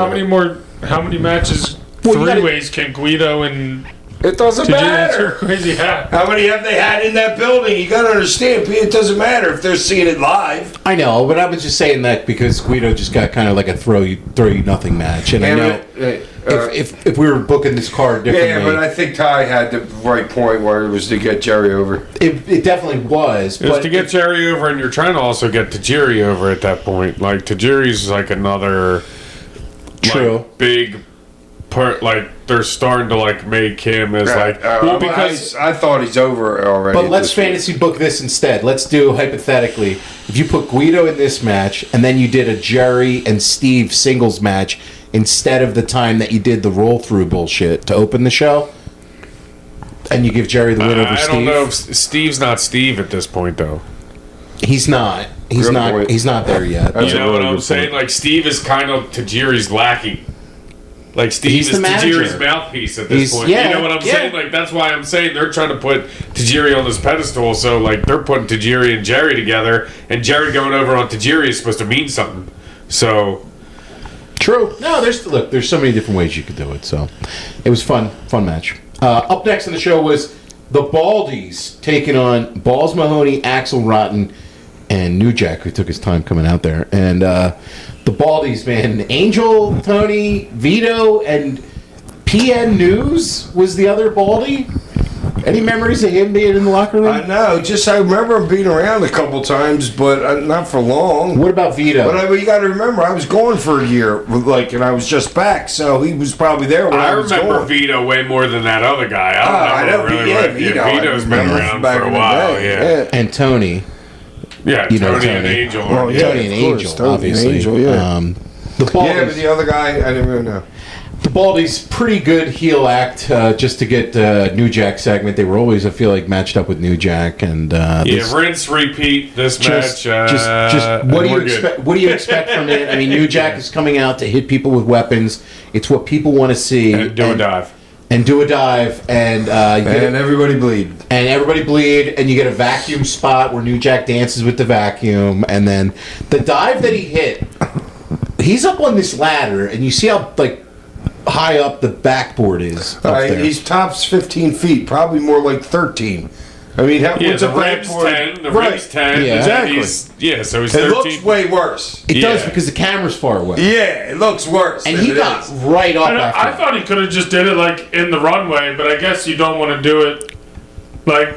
how many matches, Well, you gotta- ways can Guido and It doesn't TJ answer matter. crazy hat? How many have they had in that building? You got to understand, it doesn't matter if they're seeing it live. I know, but I was just saying that because Guido just got kind of like a throw you nothing match, and I know if we were booking this card differently, Yeah, but I think Ty had the right point where it was to get Jerry over. it definitely was. It was But to get Jerry over, and you're trying to also get Tajiri over at that point. Like, Tajiri's like another True. like, big part. Like, they're starting to like make him as like well, because I thought he's over already. But at let's this point. fantasy book this instead. Let's do hypothetically, if you put Guido in this match, and then you did a Jerry and Steve singles match instead of the time that you did the roll through bullshit to open the show, and you give Jerry the win over I Steve. don't know if Steve's not Steve at this point though. He's not. He's Good not. point. He's not there yet. That's You a know what really I'm good saying? point. Like, Steve is kind of Tajiri's lackey. Like, Steve He's is the manager. Tajiri's mouthpiece at this He's- point. yeah, You know what I'm yeah. saying? Like, that's why I'm saying they're trying to put Tajiri on this pedestal. So, like, they're putting Tajiri and Jerry together, and Jerry going over on Tajiri is supposed to mean something. So, True. No, there's so many different ways you could do it. So, it was fun match. Up next in the show was the Baldies taking on Balls Mahoney, Axel Rotten, and New Jack, who took his time coming out there. And the Baldies, man, Angel, Tony, Vito, and PN News was the other Baldy. Any memories of him being in the locker room? I know. I remember him being around a couple times, but not for long. What about Vito? But you got to remember, I was gone for a year, and I was just back, so he was probably there when I, I was remember going. Vito way more than that other guy. I know. Vito's been around for a while. Yeah. and Tony. Yeah, You know Tony and Tony. Angel. Oh, are- yeah. Tony and of course, Angel, Tony and obviously. Angel, yeah. The Baldies. Yeah, but the other guy, I didn't really know. The Baldies, pretty good heel act just to get New Jack segment. They were always, I feel like, matched up with New Jack, and Yeah, rinse, repeat this match. just what do you we're good. expect? What do you expect from it? I mean, New Jack is coming out to hit people with weapons. It's what people want to see. And do a dive. And do a dive, and And everybody bleed. and everybody bleed, and you get a vacuum spot where New Jack dances with the vacuum, and then the dive that he hit. He's up on this ladder, and you see how high up the backboard is. Up there. He's tops 15 feet, probably more like 13. I mean, Yeah, what's the a rim's backboard? 10. The Right. rim's 10. Yeah, and exactly. So he's It 13. looks way worse. It does yeah. because the camera's far away, Yeah, it looks worse. and than he it got is. right up after. I thought he could have just did it like in the runway, but I guess you don't want to do it like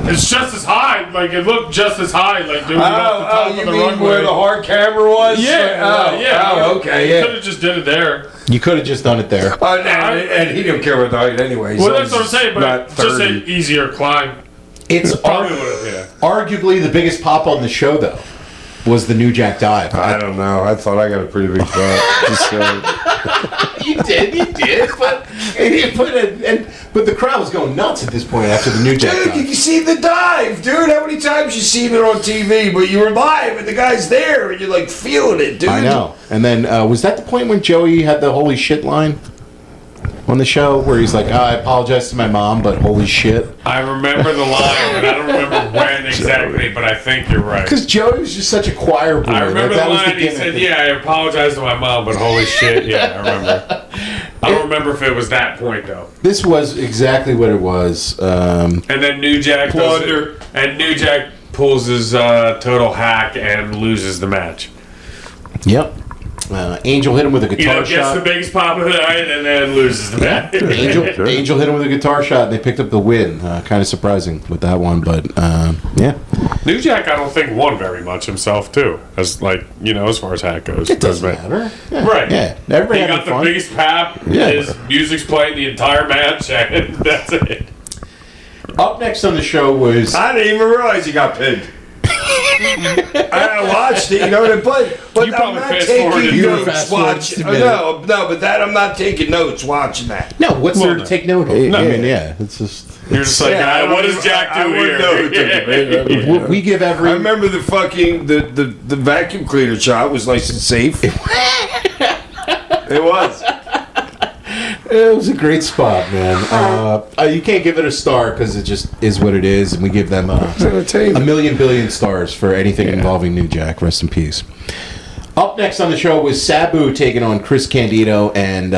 it's just as high. Like it looked just as high. Like doing it off the top you of the mean runway. where the hard camera was? yeah, yeah. Oh, okay, You yeah. could have just did it there. You could have just done it there. And he didn't care about the height anyway. Well, so that's what I'm he's saying, but not it's just 30. an easier climb. It's Probably would have, yeah. arguably the biggest pop on the show, though, was the New Jack dive. I don't know. I thought I got a pretty big butt. Just saying. You did, but the crowd was going nuts at this point after the New Jack Dude, dive. you see the dive, dude. How many times you seen it on TV? But you were live and the guy's there and you're like feeling it, dude. I know. And then was that the point when Joey had the holy shit line on the show where he's like, I apologize to my mom, but holy shit. I remember the line, and I don't remember when exactly, but I think you're right. Because Joey was just such a choir boy. I remember That the was line. He gimmick. said, "Yeah, I apologize to my mom, but holy shit, yeah, I remember." I don't remember if it was that point though. This was exactly what it was. And then New Jack does it, and New Jack pulls his total hack and loses the match. Yep. Angel hit him with a guitar Gets shot. the biggest pop of the night and then loses the match. Angel hit him with a guitar shot, and they picked up the win. Kind of surprising with that one, but yeah. New Jack, I don't think won very much himself too, as as far as hack goes. It doesn't matter. Yeah. Right. Yeah. Everybody He had got the fun. biggest pap. Yeah. His music's playing the entire match, and that's it. Up next on the show was I didn't even realize he got pinned. I watched it, you know, but You I'm probably not fast-forwarded taking it. You were notes fast-forwarded watching. to No, but that I'm not taking notes watching that. No, what's there to take note of? No. I mean, yeah, it's just. You're just like, Yeah, I what does wouldn't- Jack I do wouldn't here? know who took it, man. I wouldn't know. We give every. I remember the fucking the vacuum cleaner shot was nice and safe. It was. It was a great spot, man. You can't give it a star because it just is what it is, and we give them a million billion stars for anything involving New Jack. Rest in peace. Up next on the show was Sabu taking on Chris Candido, and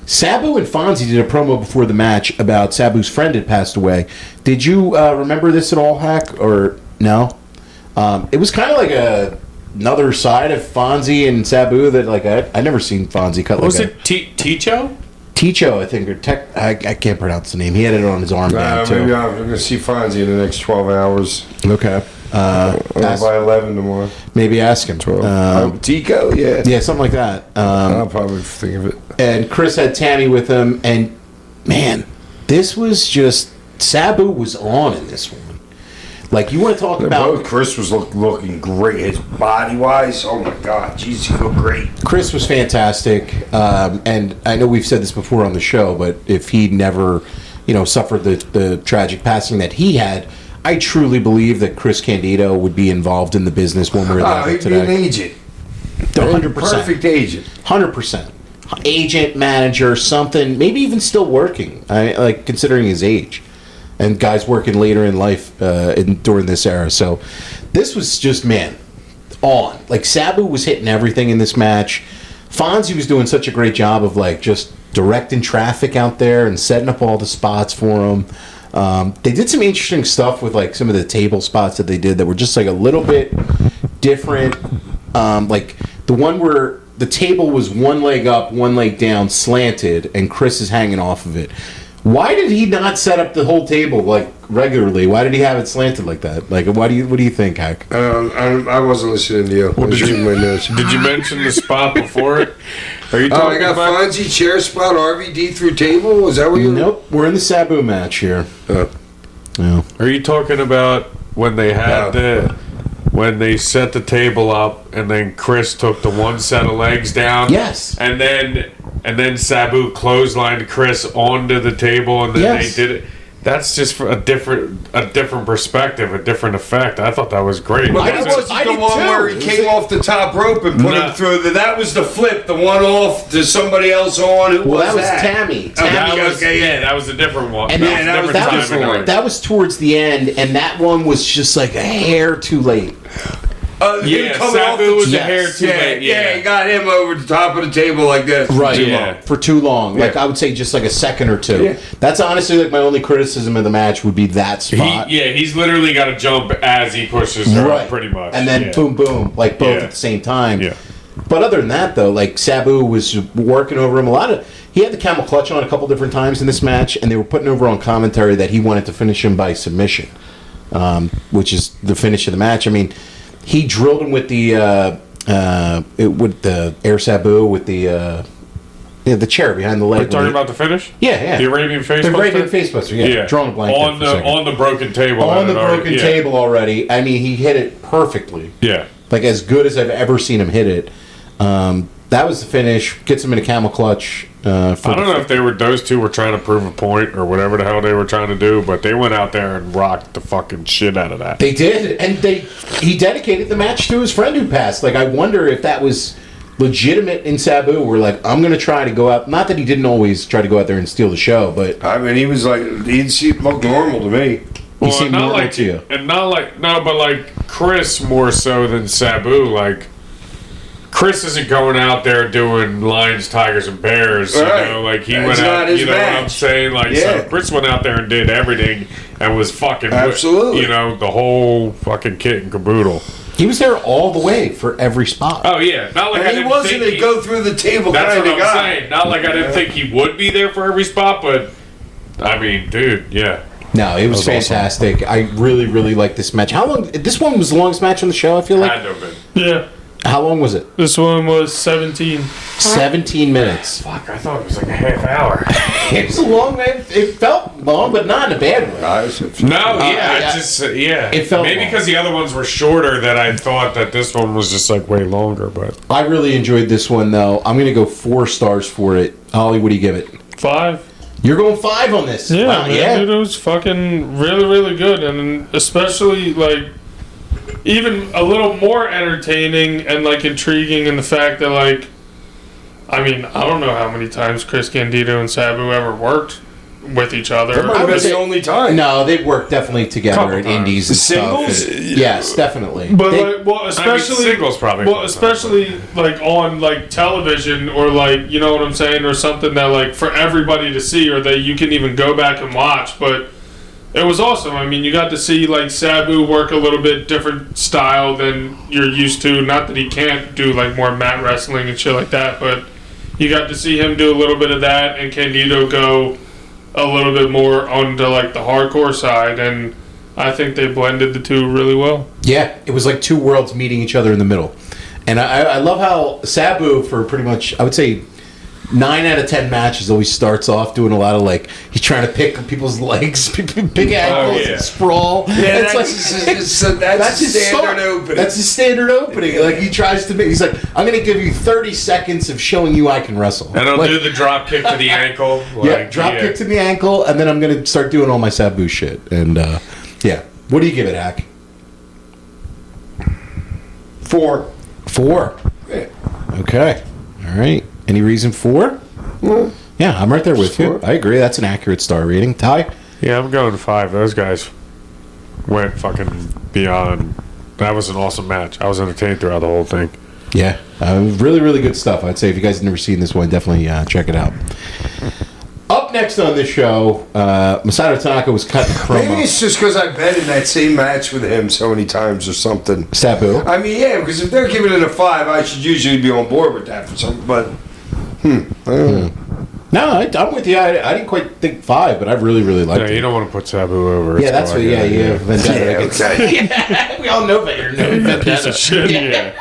Sabu and Fonzie did a promo before the match about Sabu's friend had passed away. Did you remember this at all, Hack, or no? It was kind of like another side of Fonzie and Sabu that like I never seen Fonzie cut. Was like it Ticho? Ticho, I think, or I can't pronounce the name. He had it on his armband Maybe too. I'm going to see Fonzie in the next 12 hours. Okay. By 11 tomorrow. Maybe ask him. Tico? Yeah. Yeah, something like that. I'll probably think of it. And Chris had Tammy with him, and man, this was just Sabu was on in this one. Like, you want to talk about Chris was looking great, his body wise. Oh my God, jeez, he looked great. Chris was fantastic, and I know we've said this before on the show, but if he never, suffered the tragic passing that he had, I truly believe that Chris Candido would be involved in the business one way or the other He'd be an today. agent. 100%. Perfect agent. 100%. Agent, manager, something, maybe even still working, like considering his age. And guys working later in life during this era. So this was just, man, on. Like, Sabu was hitting everything in this match. Fonzie was doing such a great job of, like, just directing traffic out there and setting up all the spots for him. They did some interesting stuff with, like, some of the table spots that they did that were just, like, a little bit different. Like, the one where the table was one leg up, one leg down, slanted, and Chris is hanging off of it. Why did he not set up the whole table like regularly? Why did he have it slanted like that? Like, what do you think, Hack? I wasn't listening to you. I was reading my notes. Did you mention the spot before it? Are you I talking got about? Fonzie chair spot, RVD through table. Is that what you? Nope, we're in the Sabu match here. No. Are you talking about when they had when they set the table up and then Chris took the one set of legs down? Yes. And then Sabu clotheslined Chris onto the table, and then Yes. they did it. That's just for a different perspective, a different effect. I thought that was great. Well, I that did- wasn't I the did one too. where he came off the top rope and put No. him through. That was the flip, the one off to somebody else on. Who Well, was that was that? Tammy. that was, okay, yeah. that was a different one. And that that, was a that, different was, time in the that was towards the end, and that one was just like a hair too late. Him Yeah, coming off Sabu the- was a Yes. hair too late. he got him over the top of the table like this. Right, Too long. for too long. Like, Yeah. I would say just like a second or two. Yeah. That's honestly like my only criticism of the match would be that spot. He's literally got to jump as he pushes her, Right. pretty much. And then Yeah. boom, boom, like both Yeah. at the same time. Yeah. But other than that, though, like Sabu was working over him he had the camel clutch on a couple different times in this match, and they were putting over on commentary that he wanted to finish him by submission, which is the finish of the match. I mean, he drilled him with the air Sabu with the chair behind the leg. Are you talking about the finish? Yeah. The Arabian face The buster? Arabian facebuster, yeah. Drawing a blank on there for a second. on the broken table. On the broken yeah. table already. I mean, he hit it perfectly. Yeah. Like, as good as I've ever seen him hit it. That was the finish. Gets him in a camel clutch. I don't know if those two were trying to prove a point or whatever the hell they were trying to do, but they went out there and rocked the fucking shit out of that. They did, and he dedicated the match to his friend who passed. Like, I wonder if that was legitimate in Sabu. Where like, I'm going to try to go out. Not that he didn't always try to go out there and steal the show, but I mean, he was like, he looked normal to me. he seemed not normal like to you. and not like but like Chris more so than Sabu. Like Chris isn't going out there doing lions, tigers, and bears. Right. You know, like he That's went not out. his You know what I'm match. saying? Like Yeah. so, Chris went out there and did everything and was fucking Absolutely. You know, the whole fucking kit and caboodle. He was there all the way for every spot. Oh yeah, not like I And he didn't wasn't think a go through the table That's kind what of I'm guy. saying. Not like I didn't think he would be there for every spot, but I mean, dude, yeah. No, it was fantastic. I really, really liked this match. How long? This one was the longest match on the show, I feel like. Had to have been. Yeah. How long was it? This one was 17. 17 minutes. Fuck, I thought it was like a half hour. It was a long. It felt long, but not in a bad way. No, yeah, yeah. it just yeah. It felt maybe long. because the other ones were shorter that I thought that this one was just like way longer. But I really enjoyed this one, though. I'm going to go 4 stars for it. Holly, what do you give it? 5. You're going 5 on this. Yeah, Wow, man, dude, it was fucking really, really good, and especially like even a little more entertaining and like intriguing in the fact that like, I mean, I don't know how many times Chris Candido and Sabu ever worked with each other. That might have been the only time. No, they worked definitely together Couple at times. indies and Singles? stuff. Yes, definitely. But They- like, well, especially singles probably. Well, especially like on like television or like, you know what I'm saying, or something that like for everybody to see or that you can even go back and watch. But it was awesome. I mean, you got to see like Sabu work a little bit different style than you're used to. Not that he can't do like more mat wrestling and shit like that, but you got to see him do a little bit of that, and Candido go a little bit more onto like the hardcore side, and I think they blended the two really well. Yeah, it was like 2 worlds meeting each other in the middle. And I love how Sabu, for pretty much, I would say, 9 out of 10 matches always starts off doing a lot of like, he's trying to pick people's legs, big ankles, yeah. and sprawl. Yeah, It's that's his his standard start. opening. That's his standard opening. Like, he tries to make, he's like, I'm going to give you 30 seconds of showing you I can wrestle. and I'll Like, do the drop kick to the ankle. yeah, drop kick to the ankle, and then I'm going to start doing all my Sabu shit. And, yeah. What do you give it, Hack? 4. 4. Yeah. Okay. All right. Any reason for? Yeah, I'm right there with you. I agree. That's an accurate star rating. Ty? Yeah, I'm going 5. Those guys went fucking beyond. That was an awesome match. I was entertained throughout the whole thing. Yeah. Really, really good stuff. I'd say if you guys have never seen this one, definitely check it out. Up next on this show, Masato Tanaka was cutting a promo. Maybe it's just because I've been in that same match with him so many times or something. Sabu. I mean, yeah, because if they're giving it a 5, I should usually be on board with that for something. But, I don't know. No, I'm with you. I didn't quite think 5, but I really, really liked Yeah, it. you don't want to put Sabu over. Yeah, that's what. Yeah, yeah. Vendetta. Yeah, against- okay. Yeah, we all know that you're no Vendetta. Piece of shit. Yeah.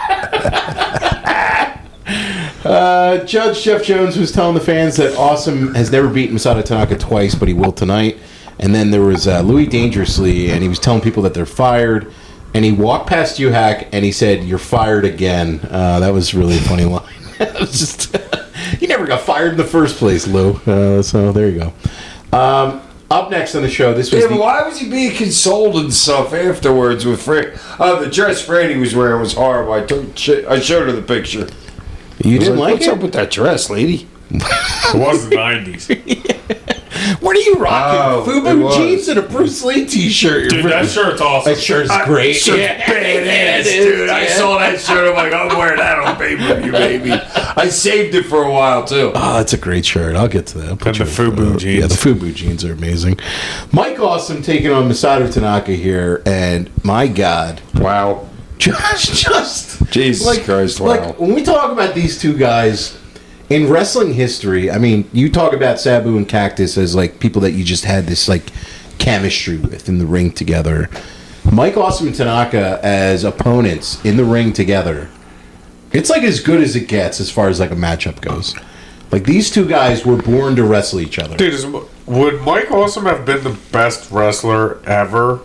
Judge Jeff Jones was telling the fans that Awesome has never beaten Masato Tanaka twice, but he will tonight. And then there was Louis Dangerously, and he was telling people that they're fired. And he walked past you, Hack, and he said, "You're fired again." That was really a funny line. It was just, you never got fired in the first place, Lou. So there you go. Up next on the show, this was Yeah, but why was he being consoled and stuff afterwards with Fran? The dress Franny was wearing was horrible. I showed her the picture. You didn't like What's it? up with that dress, lady? It was the 90s. What are you rocking? Oh, it FUBU was. jeans and a Bruce Lee t-shirt. Dude, that shirt's awesome. That shirt's great. Badass, dude. I saw that shirt. I'm like, I'm wearing that on pay-per-view, baby. I saved it for a while, too. Oh, that's a great shirt. I'll get to that. I'll put And the you- FUBU jeans. Yeah, the FUBU jeans are amazing. Mike Awesome taking on Masato Tanaka here, and my God, Wow. just Jesus Christ, wow. Like when we talk about these two guys in wrestling history, I mean, you talk about Sabu and Cactus as like people that you just had this like chemistry with in the ring together. Mike Awesome and Tanaka as opponents in the ring together. It's like as good as it gets as far as like a matchup goes. Like these two guys were born to wrestle each other. Dude, would Mike Awesome have been the best wrestler ever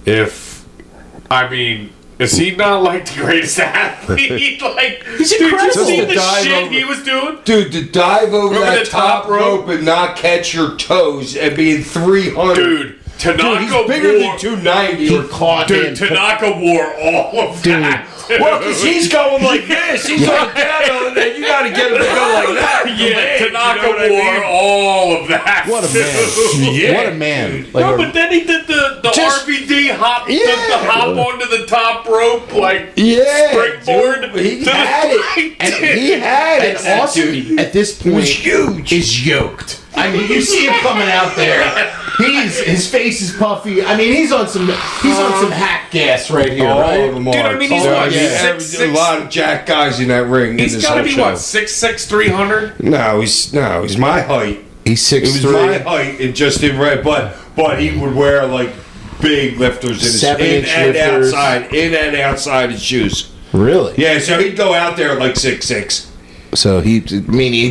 if, I mean, is he not like the greatest athlete? Like, He's dude, incredible. you see Just the to dive shit over- he was doing? Dude, to dive over Over that the top top rope and not catch your toes and being 300. Dude, Tanaka he's bigger wore... than 290. He caught him. Dude, Tanaka wore all of that. Well, because he's going like this. He's on down, and then you got to get him to go like that. Yeah, Tanaka you know what I wore mean? all of that. What a man! Yeah. What a man! Like, No, but then he did the Just- RVD hop, Yeah. the hop onto the top rope, like Yeah, springboard. dude, he to the had it. right and there. he had it. That Awesome dude. at this point was huge. is yoked. I mean, you see him coming out there. His face is puffy. I mean, he's on some hack gas right here, All right? of them Dude, are. I mean, he's Oh, what, yeah. 6'6"? A lot of jack guys in that ring. in He's this got to whole be show. what 6'6", 300. No, he's my height. He's It was 6'3". my height and just in red, but he would wear like big lifters in his 7-inch in and lifters. outside his shoes. Really? Yeah, so he'd go out there at like 6'6". So he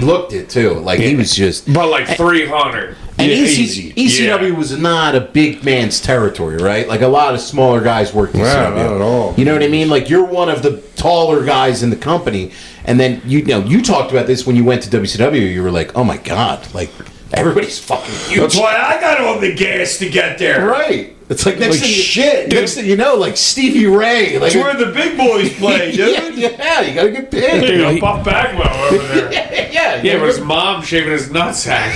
looked it too. Like he was just. But like 300. And Yeah, easy. ECW was not a big man's territory, right? Like a lot of smaller guys worked ECW. Wow, not at all. You know what I mean? Like you're one of the taller guys in the company, and then you talked about this when you went to WCW. You were like, oh my god, like everybody's fucking huge. That's why I got on the gas to get there. Right. It's like next thing you know, like Stevie Ray. Like That's where the big boys play, dude. yeah, you gotta get paid. You know, Buff Bagwell over there. Yeah, but his mom shaving his nutsack.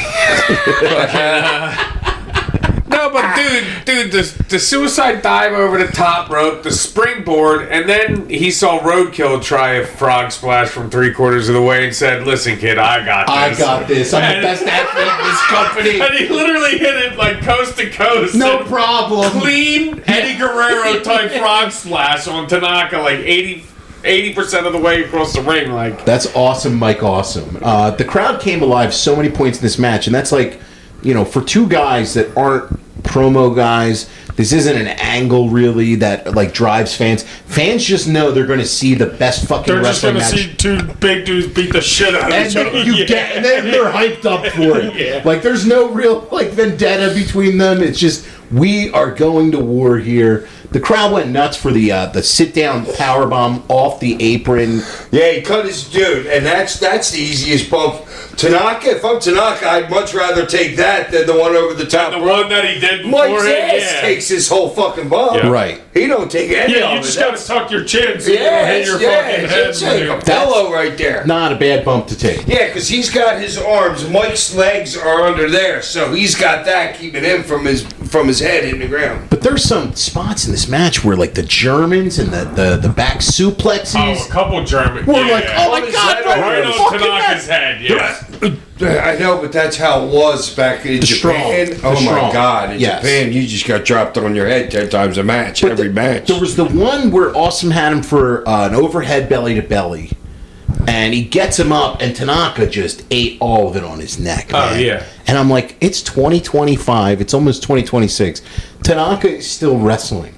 No, but dude, the suicide dive over the top rope, the springboard, and then he saw Roadkill try a frog splash from 3/4 of the way and said, "Listen, kid, I got this. I'm the best athlete in this company. And he literally hit it like coast to coast. No And problem. Clean Eddie Guerrero type frog splash on Tanaka, like 80% of the way across the ring. Like That's awesome, Mike. Awesome. The crowd came alive so many points in this match, and that's like, for two guys that aren't promo guys, this isn't an angle really that like drives fans. Fans just know they're going to see the best fucking They're just wrestling going to match. see two big dudes beat the shit out of And each then, other. and then they're hyped up for it. Yeah. Like there's no real like vendetta between them. It's just we are going to war here. The crowd went nuts for the sit down power bomb off the apron. Yeah, he cut his dude, and that's the easiest bump. Tanaka, if I'm Tanaka, I'd much rather take that than the one over the top. the one that he did before Mike's it. ass Yeah. takes his whole fucking bump. Yeah. Right. He don't take any Yeah, of you it. just got to tuck your chin so you don't hit your fucking head. it's like a pillow right there. Not a bad bump to take. Yeah, because he's got his arms. Mike's legs are under there, so he's got that keeping him from his head hitting the ground. But there's some spots in this match where like the Germans and the back suplexes. Oh, a couple German. We're like, oh my What is god, that? right Right on on fucking Tanaka's head. head, yes. I know, but that's how it was back in Japan. Strong. Oh The my strong. God! In Yes. Japan, you just got dropped on your head 10 times a match, But every match. There was the one where Awesome had him for an overhead belly to belly, and he gets him up, and Tanaka just ate all of it on his neck. Oh, man. yeah. And I'm like, it's 2025. It's almost 2026. Tanaka is still wrestling.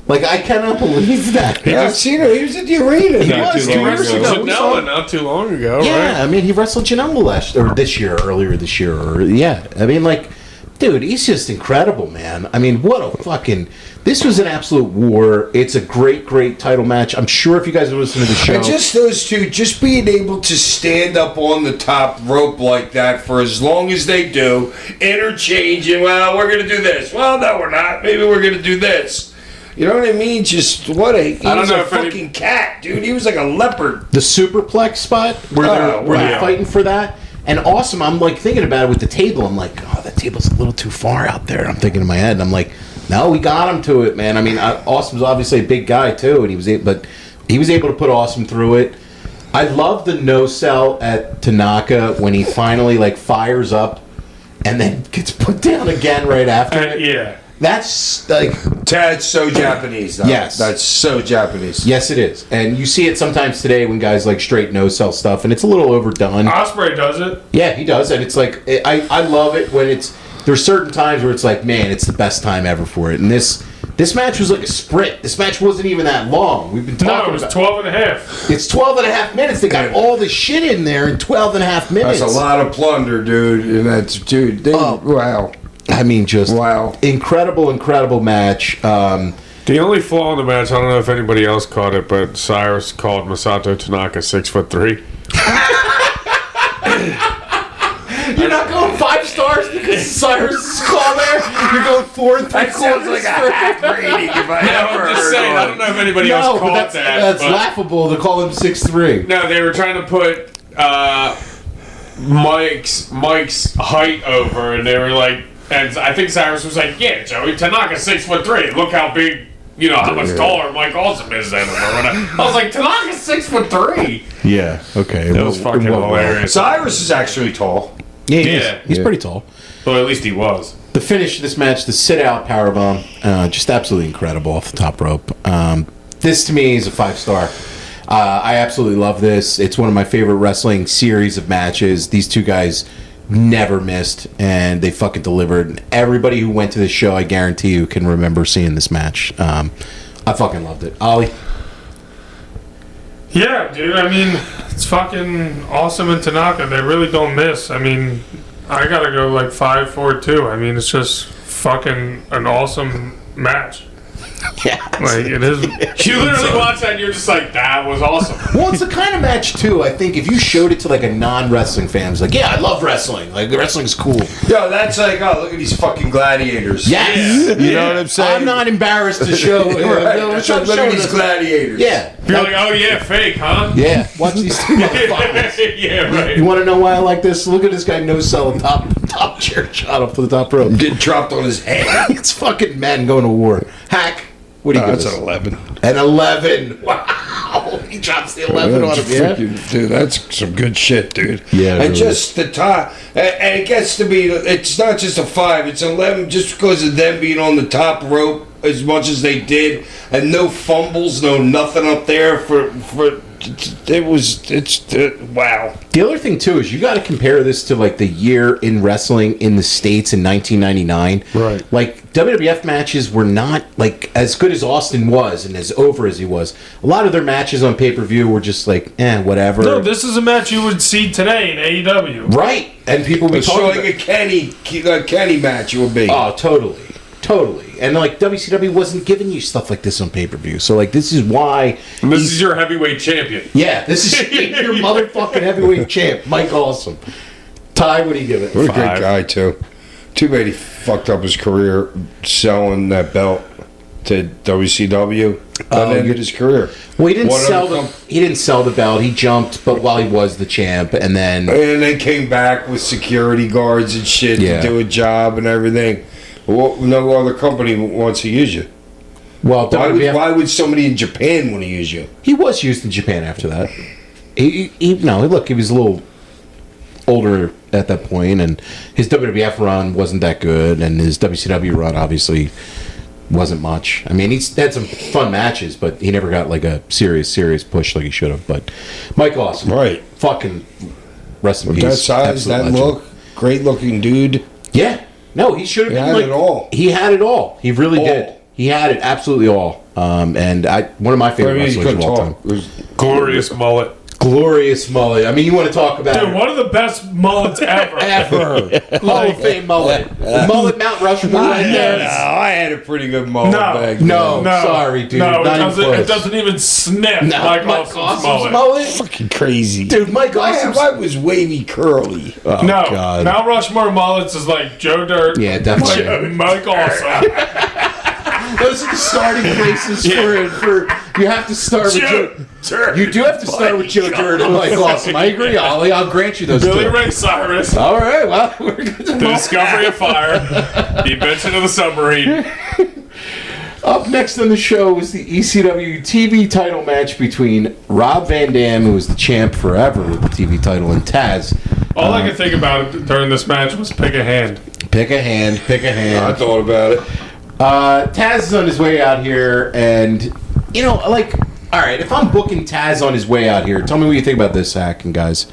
Like, I cannot believe that. Yeah, I've seen him. He was at the arena He not was too 2 long years ago. ago. Janela not too long ago, Yeah, right? I mean, he wrestled Janela earlier this year. I mean, like, dude, he's just incredible, man. I mean, what a fucking... This was an absolute war. It's a great, great title match. I'm sure if you guys are listening to the show... And just those two, just being able to stand up on the top rope like that for as long as they do, interchanging, well, we're going to do this. Well, no, we're not. Maybe we're going to do this. You know what I mean? Just he don't was know a if any- fucking cat, dude. He was like a leopard. the superplex spot where they're wow. fighting for that. And Awesome, I'm like thinking about it with the table. I'm like, oh, that table's a little too far out there. I'm thinking in my head, and I'm like, no, we got him to it, man. I mean, Awesome's obviously a big guy too, and he was able to put Awesome through it. I love the no sell at Tanaka when he finally like fires up and then gets put down again right after it. Yeah. That's like, That's so Japanese, though. Yes. That's so Japanese. yes, it is, and you see it sometimes today when guys like straight no sell stuff, and it's a little overdone. Osprey does it. Yeah, he does, and it's like I love it when it's there's certain times where it's like, man, it's the best time ever for it. And this match was like a sprint. This match wasn't even that long. We've been talking No, it was about 12 and a half. It's 12 and a half minutes. They got all the shit in there in 12 and a half minutes. That's a lot of plunder, dude. And that's, dude, wow. I mean, just Wow. incredible match. The only flaw in the match, I don't know if anybody else caught it, but Cyrus called Masato Tanaka 6'3". You're not going 5 stars because Cyrus' call there. You're going 4 and 3 That sounds like a hack rating if I ever I'm just heard saying, I one. don't know if anybody No, else but caught that. that's but- laughable to call him 6'3". No, they were trying to put Mike's height over, and they were like, and I think Cyrus was like, "Yeah, Joey, Tanaka's 6'3". Look how big, how much taller Mike Awesome is than him." Or whatever. I was like, "Tanaka's 6'3". Yeah. Okay. That was fucking hilarious. Cyrus is actually tall. Yeah, Yeah. he's pretty tall. Well, at least he was. The finish of this match, the sit-out powerbomb, just absolutely incredible off the top rope. This, to me, is a 5-star. I absolutely love this. It's one of my favorite wrestling series of matches. These two guys never missed, and they fucking delivered. Everybody who went to this show, I guarantee you, can remember seeing this match. I fucking loved it. Ollie? Yeah, dude. I mean, it's fucking awesome in Tanaka. They really don't miss. I mean, I gotta go like 5-4-2. I mean, it's just fucking an awesome match. Yeah. Like it is. You literally watch that and you're just like, that was awesome. Well, it's the kind of match too. I think if you showed it to like a non-wrestling fan, it's like, yeah, I love wrestling. Like wrestling's cool. Yo, that's like, oh, look at these fucking gladiators. Yes. You know what I'm saying? I'm not embarrassed to show. Right. Look Look at these gladiators. Yeah. You're like, oh yeah, fake, huh? Yeah. Watch these two motherfuckers. Yeah, right. You want to know why I like this? Look at this guy no selling top chair shot up to the top rope. Getting dropped on his head. It's fucking men going to war. Hack. What do you give That's us? an 11. An 11. Wow. He drops the 11 on him. Yeah. Dude, that's some good shit, dude. Yeah, it and really just the top, and it gets to be, it's not just a 5, it's 11 just because of them being on the top rope as much as they did, and no fumbles, no nothing up there for wow. The other thing too is you got to compare this to like the year in wrestling in the States in 1999. Right. Like WWF matches were not like as good as Austin was and as over as he was. A lot of their matches on pay-per-view were just like, whatever. No, this is a match you would see today in AEW. Right. And people would be It's talking like a Kenny match it will be. Oh, totally. And like WCW wasn't giving you stuff like this on pay-per-view. So like this is why And this is your heavyweight champion. yeah, this is your motherfucking heavyweight champ, Mike Awesome. Ty, what do you give it? What a 5. great guy, too. Too bad he fucked up his career selling that belt to WCW. That ended his career. Well, he didn't What sell other he didn't sell the belt. He jumped, but while he was the champ, and then And they came back with security guards and shit Yeah. to do a job and everything. Well, no other company wants to use you. well, WWF, Why would somebody in Japan want to use you? he was used in Japan after that. Look, he was a little older at that point, and his WWF run wasn't that good, and his WCW run obviously wasn't much. I mean, he's had some fun matches, but he never got like a serious push like he should have. But Mike Awesome, Right. Fucking rest in With peace. that size, Absolute that legend. look, great looking dude. Yeah. No, he should have He been had like, it all. He had it all. He really All. did. He had it absolutely all. And one of my I favorite mean, he wrestlers couldn't of all talk. time. It was- Glorious mullet. Glorious mullet. I mean, you want to talk about Dude, one of the best mullets ever. ever Hall of Fame mullet. Mullet Mount Rushmore right No, there. I had a pretty good mullet No. back No, No, sorry, dude. No, Not even it close. doesn't even sniff No, like Mike Awesome's Awesome's mullet. mullet. Fucking crazy. Dude, Mike Awesome's. Why was wavy curly? Oh, No, God. Mount Rushmore mullets is like Joe Dirt. Yeah, definitely. Mike Awesome. Those are the starting places for you have to start with Joe. You do have to start with Joe Dirt and Mike Awesome. I agree, Ollie. I'll grant you those Billy two. Ray Cyrus. All right, well, we're good to The move. discovery of fire. The invention of the submarine. Up next on the show was the ECW TV title match between Rob Van Dam, who was the champ forever with the TV title, and Taz. All I could think about during this match was pick a hand. Pick a hand, pick a I hand. thought about it. Taz is on his way out here, and, like, all right, if I'm booking Taz on his way out here, tell me what you think about this, Hack and guys.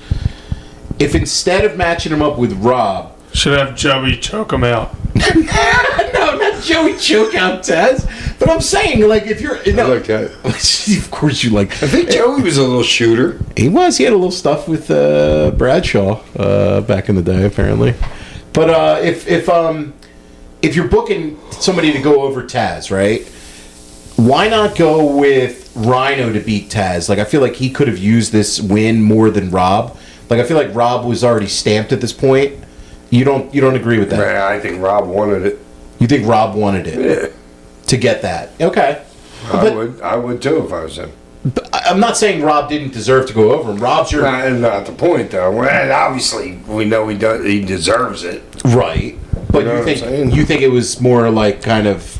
If instead of matching him up with Rob, Should have Joey choke him out. no, not Joey choke out Taz, but I'm saying, like, if you're, I like that. of course you like. I think Joey was a little shooter. He was. He had a little stuff with Bradshaw back in the day, apparently. But if you're booking somebody to go over Taz, right? Why not go with Rhino to beat Taz? Like, I feel like he could have used this win more than Rob. Like, I feel like Rob was already stamped at this point. You don't agree with that? Man, I think Rob wanted it. You think Rob wanted it Yeah. to get that? Okay. I would too if I was him. But I'm not saying Rob didn't deserve to go over him. Rob's your Not the point though. Well, obviously we know he deserves it. right, but You know what I'm saying? you think it was more like kind of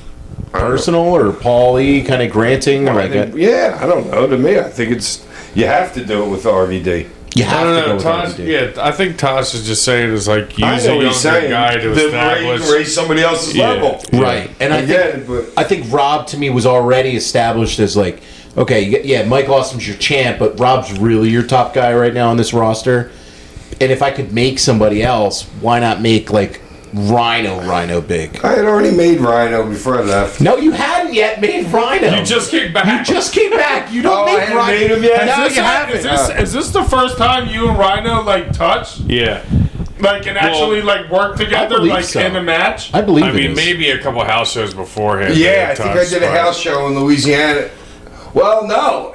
personal or Paulie kind of granting, or I like think, yeah, I don't know. To me, I think you have to do it with RVD. you have I to go don't know. with Tosh, RVD. yeah, I think Tosh is just saying is like I use know a what younger he's saying. guy to Then establish. raise somebody else's Yeah. level. Right, and I think but I think Rob to me was already established as like, okay, yeah, Mike Awesome's your champ, but Rob's really your top guy right now on this roster. And if I could make somebody else, why not make like Rhino big. I had already made Rhino before I left. No, you hadn't yet made Rhino. You just came back. You don't make I hadn't Rhino. made him yet? No, Is you this- haven't. Is this the first time you and Rhino like touch? Yeah. Like and actually like work together believe like so. in a match? I believe I it mean, is. maybe a couple house shows beforehand. Yeah, I think I did a house show in Louisiana. Well, no,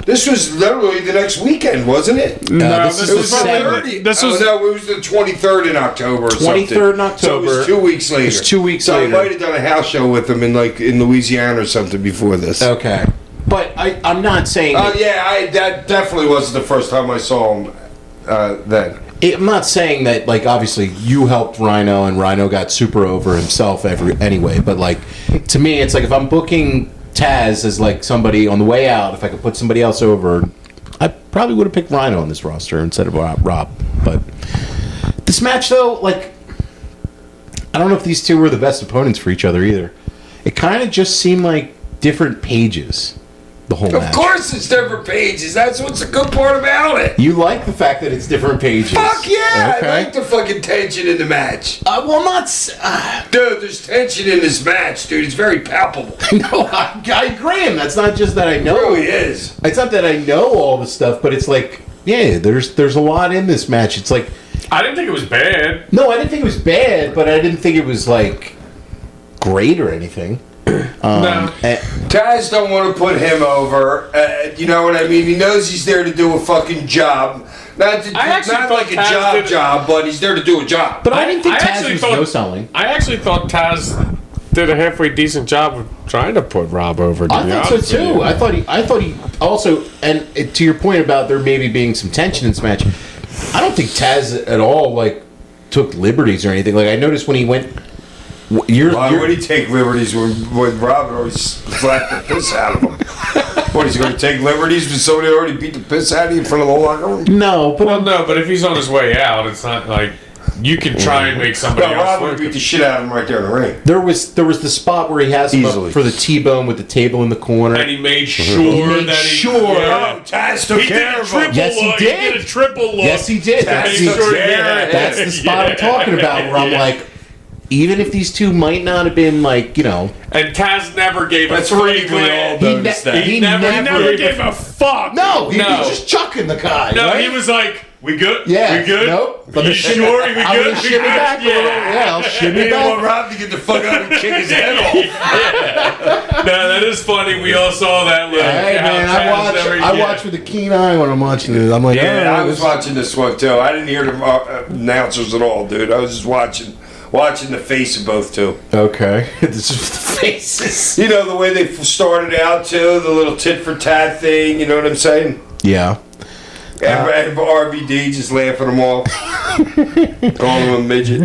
this was literally the next weekend, wasn't it? No, this is It the was the 7th. 30th. This was- no, it was the 23rd in October or something. 23rd in So it October. was 2 weeks later. It's 2 weeks so later. I might have done a house show with them in Louisiana or something before this. Okay. But I'm not saying. Oh yeah, that definitely wasn't the first time I saw him then. I'm not saying that, like, obviously you helped Rhino and Rhino got super over himself anyway, but, like, to me, it's like if I'm booking Taz as, like, somebody on the way out, if I could put somebody else over, I probably would have picked Rhino on this roster instead of Rob. But this match, though, like, I don't know if these two were the best opponents for each other either. It kind of just seemed like different pages, the whole Of match. course, it's different pages. That's what's the good part about it. You like the fact that it's different pages. Fuck yeah! Okay. I like the fucking tension in the match. Well, not. Dude, there's tension in this match, dude. It's very palpable. No, I agree, and that's not just that I know. It really is. It's not that I know all the stuff, but it's like, yeah, there's a lot in this match. It's like, I didn't think it was bad. no, I didn't think it was bad, but I didn't think it was like great or anything. No. Taz don't want to put him over. You know what I mean? He knows he's there to do a fucking job. Not I actually not thought like a Taz job, but he's there to do a job. But I didn't think I Taz actually was thought- no selling. I actually thought Taz did a halfway decent job of trying to put Rob over. To I be thought honest so with too. you. I thought he also, and to your point about there maybe being some tension in this match, I don't think Taz at all like took liberties or anything. Like I noticed when he went, Why would he take liberties when Robin always slapped the piss out of him? What, he's going to take liberties when somebody already beat the piss out of you in front of the locker room? no, but Well, no, but if he's on his way out, it's not like you can try and make somebody No, else Robin look. would beat the shit out of him right there in the ring. there was the spot where he has him Easily. up for the T-bone with the table in the corner. And he made sure made that he sure. Yeah. Taz took He did care a of him. triple Yes, he look. did. He did a triple look. Yes, he did. That's Make the, sure- that's the spot I'm talking about. Where I'm like, even if these two might not have been like, you know, And Taz never gave That's a free right, we all glance. know. he, Noticed ne- that. he He never, never gave a fuck. No, he No. was just chucking the guy. No, right? he was like, "We good? Yeah, we good? nope. Let me You shimmy- sure? We I'm good? gonna We shimmy good? back a little. Yeah, I'll He shimmy didn't want back. Rob to get the fuck out and kick his head off. No, that is funny. We all saw that. Like, Hey how man, Taz I watch with a keen eye when I'm watching it. I'm like, Yeah, oh, I was watching this one too. I didn't hear the announcers at all, dude. I was just watching the face of both two. okay. This is the faces. You know the way they started out too, the little tit for tat thing. You know what I'm saying? Yeah. And RVD just laughing them off, calling him a midget.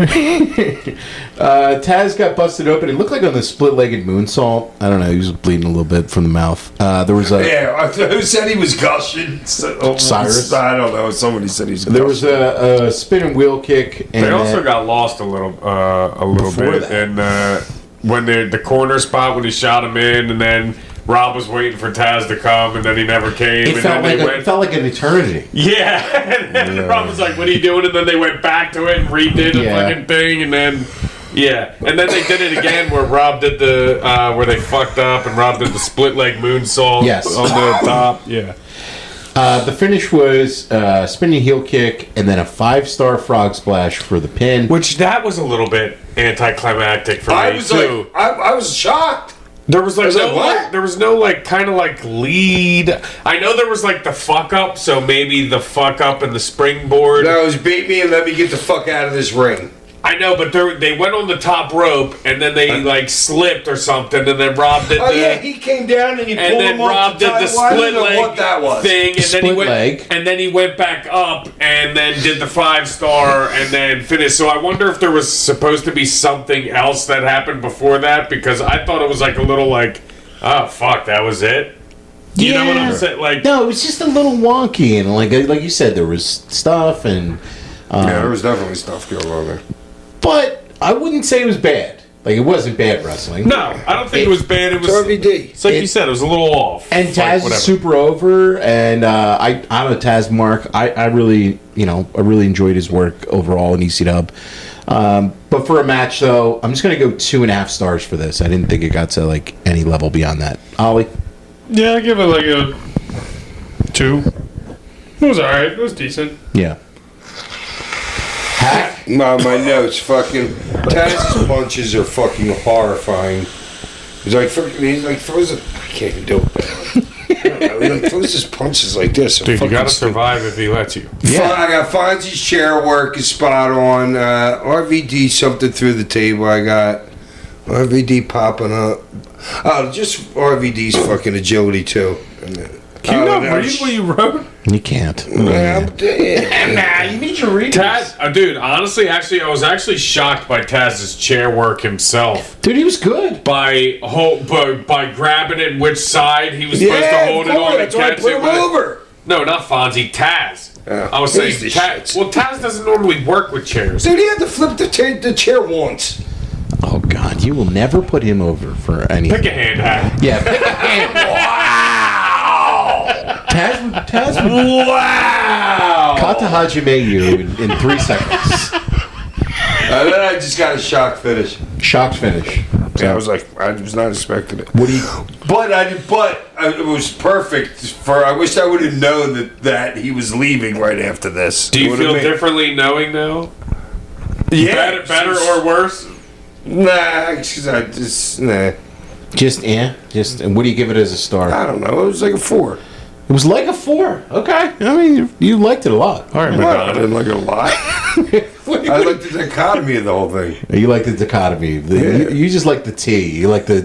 Taz got busted open. It looked like on the split-legged moonsault. I don't know. He was bleeding a little bit from the mouth. There was a Yeah, who said he was gushing? Cyrus? I don't know. Somebody said he's gushing. there was a spin and wheel kick. And They also got lost a little Before bit, that. and when the corner spot when he shot him in, and then Rob was waiting for Taz to come, and then he never came, it and felt then like they it felt like an eternity. yeah, and then Rob was like, "What are you doing?" And then they went back to it and redid the Yeah. fucking thing, and then. Yeah, and then they did it again where Rob did the where they fucked up and Rob did the split leg moonsault Yes. on the top. Yeah, The finish was spinning heel kick and then a 5-star frog splash for the pin. which that was a little bit anticlimactic for I me was too. like, I was shocked. There was like was no like, what? like, there was no like kind of like lead. I know there was like the fuck up, so maybe the fuck up and the springboard. No, it was beat me and let me get the fuck out of this ring. I know, but they went on the top rope and then they like slipped or something, and then Rob did Oh the yeah, he came down and he and pulled then him off Rob the did the title. I split don't know leg what that was. thing, and then he Split went leg. and then he went back up and then did the 5-star and then finished. So I wonder if there was supposed to be something else that happened before that, because I thought it was like a little like, oh fuck, that was it. You know what I'm saying? Like, No, it was just a little wonky, and like you said, there was stuff, and Yeah, there was definitely stuff going on there. but I wouldn't say it was bad. Like, it wasn't bad wrestling. No, I don't think it was bad. It was RVD. It's like you said, it was a little off. And It's Taz like, is whatever. super over, and I'm a Taz mark. I really, I really enjoyed his work overall in ECW. But for a match, though, I'm just gonna go 2.5 stars for this. I didn't think it got to like any level beyond that. Ollie, Yeah, I give it like a 2. It was alright. It was decent. yeah. Hack, My notes, fucking Taz's punches are fucking horrifying. He's like throws it. I can't even do it. He like throws his punches like this. Dude, you gotta survive if he lets you. Yeah. I got Fonzie's chair work is spot on. RVD something through the table. I got RVD popping up. Oh, just RVD's fucking agility too. Can you not read what you wrote? You can't. Yeah. Nah, you need your readers. Taz, dude, honestly, I was actually shocked by Taz's chair work himself. Dude, he was good. By grabbing it which side he was supposed to hold it on and That's why I catch put it him with. over. No, not Fonzie, Taz. Yeah. I was saying He's the Taz. shit. Well, Taz doesn't normally work with chairs. Dude, he had to flip the chair once. Oh God, you will never put him over for anything. Pick a hand, Hack. Yeah, pick a hand. Wow. Taz would Wow. Kata Hajime you in 3 seconds. Then I just got a shock finish. Shocked finish. Yeah, I was not expecting it. What do you? But it was perfect for. I wish I would have known that he was leaving right after this. Do you It would've feel made- differently knowing now? Yeah, Better or worse? Nah, because I just nah. Just and what do you give it as a star? I don't know. It was like a 4. It was like a 4. Okay, I mean you liked it a lot. All right, Well, I didn't like it a lot. I liked the dichotomy of the whole thing. You like the dichotomy. You just like the tea. You like the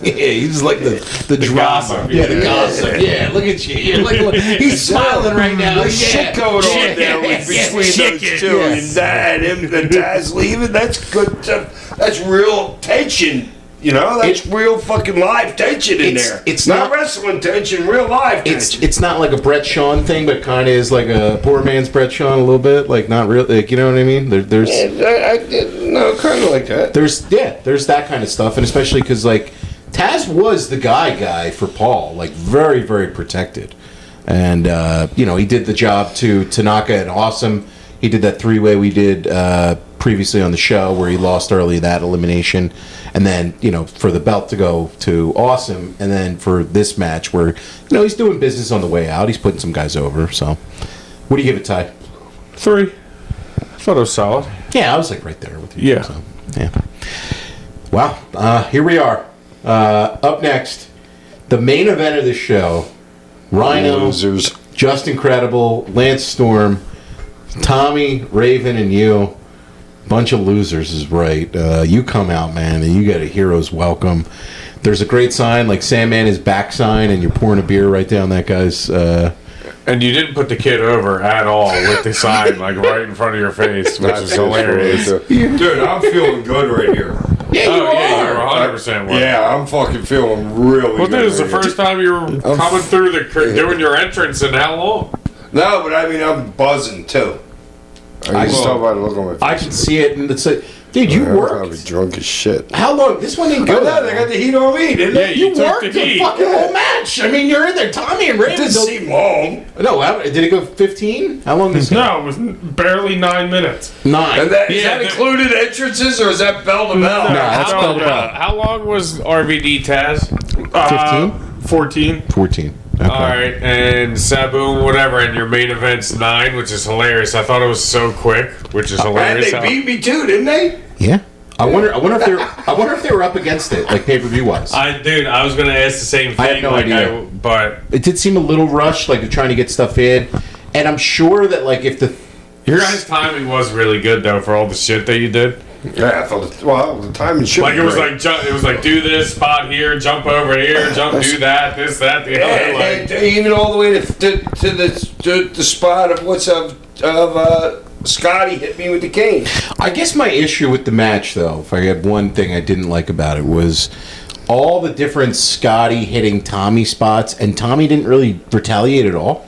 you just like the drama. gossip. Yeah, the gossip. Yeah, look at you. Yeah, look, he's smiling right now. There's shit going on there between those two. Yeah. And that, him, the Taz leaving, that's good stuff. That's real tension. You know, that's real fucking live tension in there. It's not not wrestling tension, real live tension. It's not like a Brett Shawn thing, but kind of is like a poor man's Brett Shawn a little bit. Like not real. Like, you know what I mean? There's No, kind of like that. there's that kind of stuff, and especially because like Taz was the guy for Paul, like very very protected, and he did the job to Tanaka and Awesome. He did that 3-way we did previously on the show where he lost early that elimination, and then for the belt to go to Awesome, and then for this match where he's doing business on the way out, he's putting some guys over. So, what do you give it, Ty? 3. I thought it was solid. Yeah, I was like right there with you. Yeah. So, yeah. Wow. Here we are. Up next, the main event of the show: Rhino, Losers. Just Incredible, Lance Storm, Tommy, Raven, and you. Bunch of losers is right. You come out, man, and you get a hero's welcome. There's a great sign, like Sandman is back sign, and you're pouring a beer right down that guy's. And you didn't put the kid over at all with the sign, like right in front of your face, which is hilarious. Dude, I'm feeling good right here. Yeah, Oh, yeah, you're 100% right. Yeah, I'm fucking feeling really Well, good. dude, it's the right here. first time you were coming through doing your entrance in how long? No, but I mean, I'm buzzing too. I can tell by the look on my face. I can see it, and it's like, dude, you I'm worked. drunk as shit. How long? This one didn't I go. know, that they long. got the heat on me, didn't Yeah, they? you You took worked the the heat. fucking whole match. I mean, you're in there. Tommy and It Raven. didn't seem long. No, did it go 15? How long did it go? No, it was barely 9 minutes. 9. And that, is Yeah, that included entrances or is that bell to bell? No, that's how, bell to bell. how long was RVD Taz? 14. 14. Okay. All right, and Sabu, whatever, and your main event's 9, which is hilarious. I thought it was so quick, which is And hilarious. they beat me too, didn't they? Yeah. I wonder if they were up against it, like pay-per-view wise. Dude, I was gonna ask the same thing. I have no idea. But It did seem a little rushed, like they're trying to get stuff in, and I'm sure that like if the your guys' timing was really good though for all the shit that you did. Yeah, I thought. The timing should. Like be it was great. like it was like do this spot here, jump over here, do that, this, that, the other. Like, And even all the way to the spot of Scotty hit me with the cane. I guess my issue with the match, though, if I had one thing I didn't like about it, was all the different Scotty hitting Tommy spots, and Tommy didn't really retaliate at all.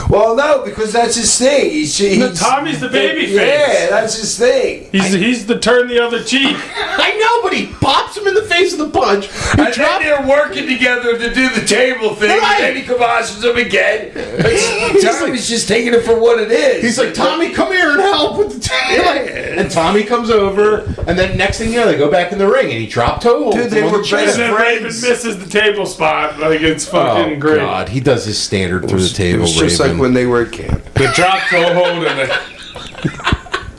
Well, no, because that's his thing. He's Tommy's the baby face. Yeah, that's his thing. He's the turn the other cheek. I know, but he pops him in the face with a punch. He And then they're working together to do the table thing, Right. and then he kibosh him again. He's Tommy's just taking it for what it is. He's like, Tommy, come here and help with the table. And Tommy comes over, and then next thing you know, they go back in the ring, and he dropped toe holds Dude, they him on were the chair. best And then Raven misses the table spot. Like, it's fucking Oh, great. God, he does his standard through the It table, was just Raven. like when they were at camp. The drop toe hold and the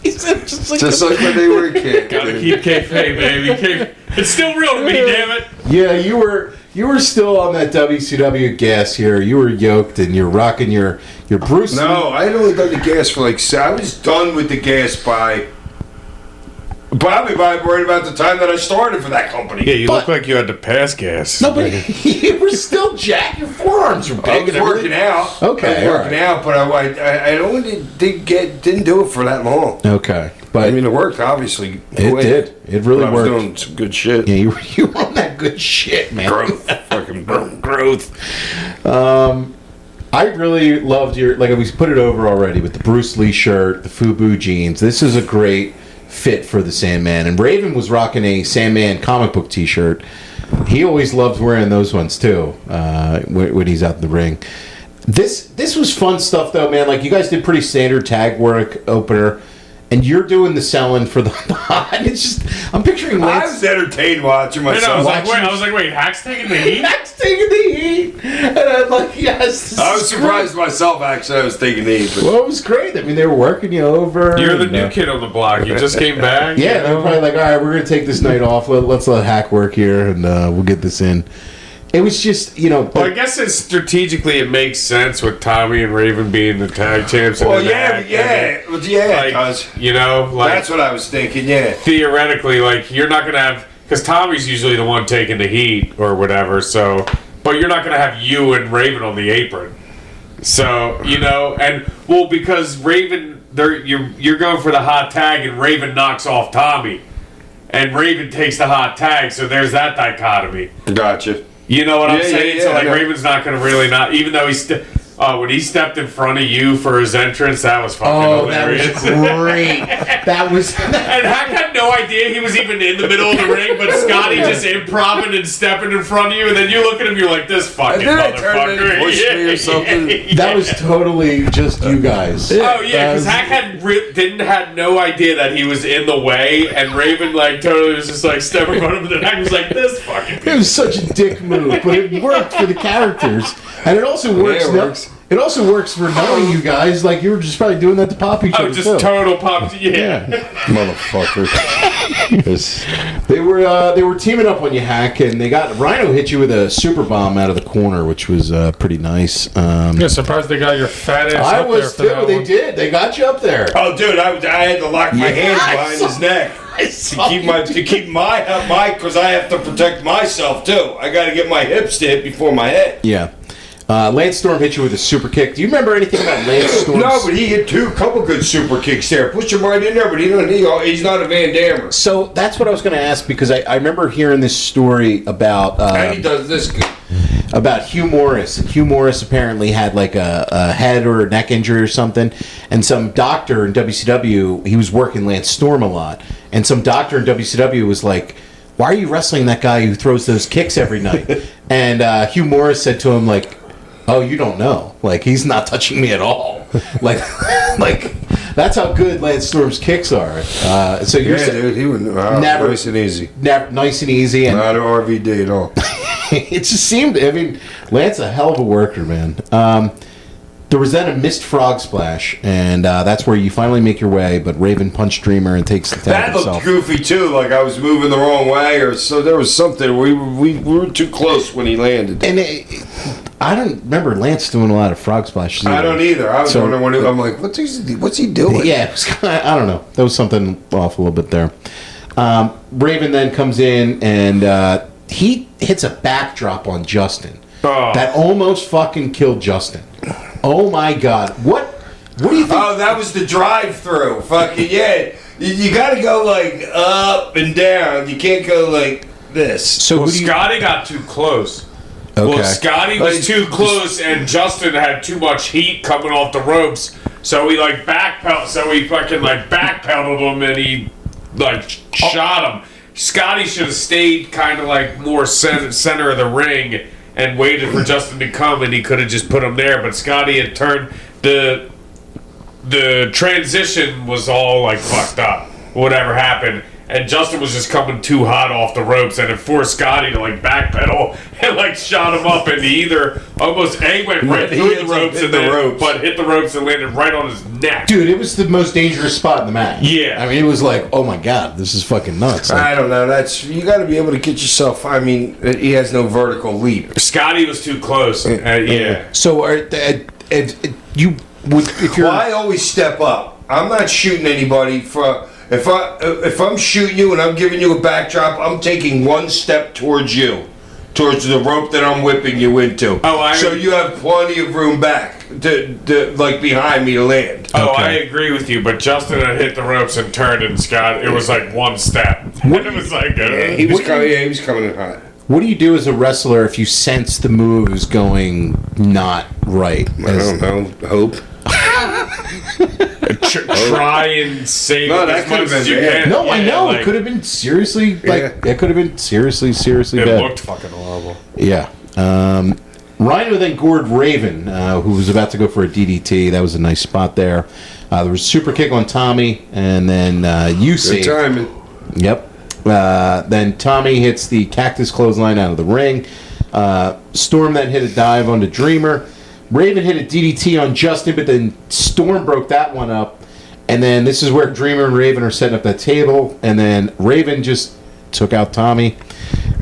He said just like Just like when they were at camp. gotta dude. keep kayfabe, baby. It's still real to me, damn it. Yeah, you were still on that WCW gas here. You were yoked, and you're rocking your Bruce Lee. No, I had only done the gas for like. I was done with the gas by probably by right about the time that I started for that company. Yeah, you But- look like you had to pass gas. No, but you were still jacked. Your forearms were big. I was and working everything. out. Okay, I was working out, but I only didn't do it for that long. Okay, but I mean, it worked obviously. it did. It really I was worked. doing some good shit. Yeah, you were on that good shit, man. Fucking Growth. I really loved your, like, we put it over already with the Bruce Lee shirt, the FUBU jeans. This is a great fit for the Sandman. And Raven was rocking a Sandman comic book t-shirt. He always loved wearing those ones too when he's out in the ring. This was fun stuff though, man. Like, you guys did pretty standard tag work opener. And you're doing the selling for the and it's just, I'm picturing I Lance. was entertained watching And I myself. was like, wait, Hack's taking the heat? That's taking the heat. And I'm like, yes. this I was is surprised myself. Actually, I was taking these. great. Well, it was great. I mean, they were working you over. You're the and, new kid on the block. You just came back. Yeah, they were probably like, all right, we're going to take this night off. Let's let Hack work here, and we'll get this in. It was just, Well, I guess it's strategically it makes sense with Tommy and Raven being the tag champs. And Well, then yeah, Hack, it like, does. Like That's what I was thinking. Yeah. theoretically, like you're not gonna have because Tommy's usually the one taking the heat or whatever. So, but you're not gonna have you and Raven on the apron. So and well, because Raven, you're going for the hot tag, and Raven knocks off Tommy, and Raven takes the hot tag. So there's that dichotomy. Gotcha. You know what I'm Yeah, saying? yeah, So like yeah. Raven's not going to really not, even though when he stepped in front of you for his entrance, that was fucking hilarious. that was great. That was. And Hack had no idea he was even in the middle of the ring, but Scotty just improving and stepping in front of you, and then you look at him, you're like, this fucking And then I turned and motherfucker. pushed me or something. That was totally just you guys. Oh yeah, because That Hack had no idea that he was in the way, and Raven like totally was just like stepping in front of him, and then Hack was like, this fucking. It was such a dick move, but it worked for the characters, and it also works. it works. It also works for knowing you guys. Like, you were just probably doing that to pop each Oh, other. just too. total pop. Yeah. Motherfucker. They were teaming up on you, Hack, and they got Rhino hit you with a super bomb out of the corner, which was pretty nice. Yeah, surprised they got your fat ass I up was there for too. that They one. did. They got you up there. Oh, dude, I had to lock my Yeah, hands I behind saw- his neck I to saw keep my because I have to protect myself too. I got to get my hips to hit before my head. Yeah. Lance Storm hit you with a super kick. Do you remember anything about Lance Storm? No, but he hit couple good super kicks there. Pushed him right in there, but he's not a Van Dammer. So that's what I was going to ask, because I remember hearing this story about And he does this good. about Hugh Morris. And Hugh Morris apparently had like a head or a neck injury or something, and some doctor in WCW, he was working Lance Storm a lot, and some doctor in WCW was like, why are you wrestling that guy who throws those kicks every night? And Hugh Morris said to him, like, oh, you don't know. Like, he's not touching me at all. like that's how good Lance Storm's kicks are. So you're Dude, he was Never- nice and easy. nice and easy, and Not an RVD at all. it just seemed. I mean, Lance a hell of a worker, man. There was then a missed frog splash, and that's where you finally make your way. But Raven punched Dreamer and takes the tag That himself. looked goofy too, like I was moving the wrong way, or so there was something. We were too close when he landed. And I don't remember Lance doing a lot of frog splashes. I don't either. I was So- wondering I'm like, what's he doing? Yeah, it was kinda, I don't know. There was something off a little bit there. Raven then comes in and he hits a backdrop on Justin. Oh. That almost fucking killed Justin. Oh my God! What do you think? Oh, that was the drive-through. Fucking yeah. You got to go like up and down. You can't go like this. So Well, who do you- Scotty got too close. Okay. Well, Scotty was too close, and Justin had too much heat coming off the ropes. So he backpedaled. So he fucking backpedaled him, and he shot him. Scotty should have stayed kind of like more center of the ring and waited for Justin to come, and he could have just put him there. But Scotty had turned the transition was all like fucked up. Whatever happened. And Justin was just coming too hot off the ropes, and it forced Scotty to like backpedal and like shot him up, and he either almost went right through the ropes and then but hit the ropes and landed right on his neck. Dude, it was the most dangerous spot in the match. Yeah. I mean, it was like, oh my god, this is fucking nuts. Like, I don't know. That's you got to be able to get yourself. I mean, he has no vertical leap. Scotty was too close. Yeah. So, you would if you're? Well, I always step up. I'm not shooting anybody for. If I'm shooting you and I'm giving you a backdrop, I'm taking one step towards you, towards the rope that I'm whipping you into. So you have plenty of room back to like behind me to land. Oh, okay. I agree with you, but Justin had hit the ropes and turned, and Scott, it was like one step. And it was like, he was coming in hot. What do you do as a wrestler if you sense the move is going not right? I don't know. Hope. Try and save it as much as you can. No, I know. It could have been seriously, it could have been seriously it bad. Looked fucking horrible. Yeah. Rhino then gored Raven, who was about to go for a DDT. That was a nice spot there. There was a super kick on Tommy, and then Good timing. Yep. Then Tommy hits the cactus clothesline out of the ring. Storm then hit a dive onto Dreamer. Raven hit a DDT on Justin, but then Storm broke that one up. And then this is where Dreamer and Raven are setting up that table. And then Raven just took out Tommy.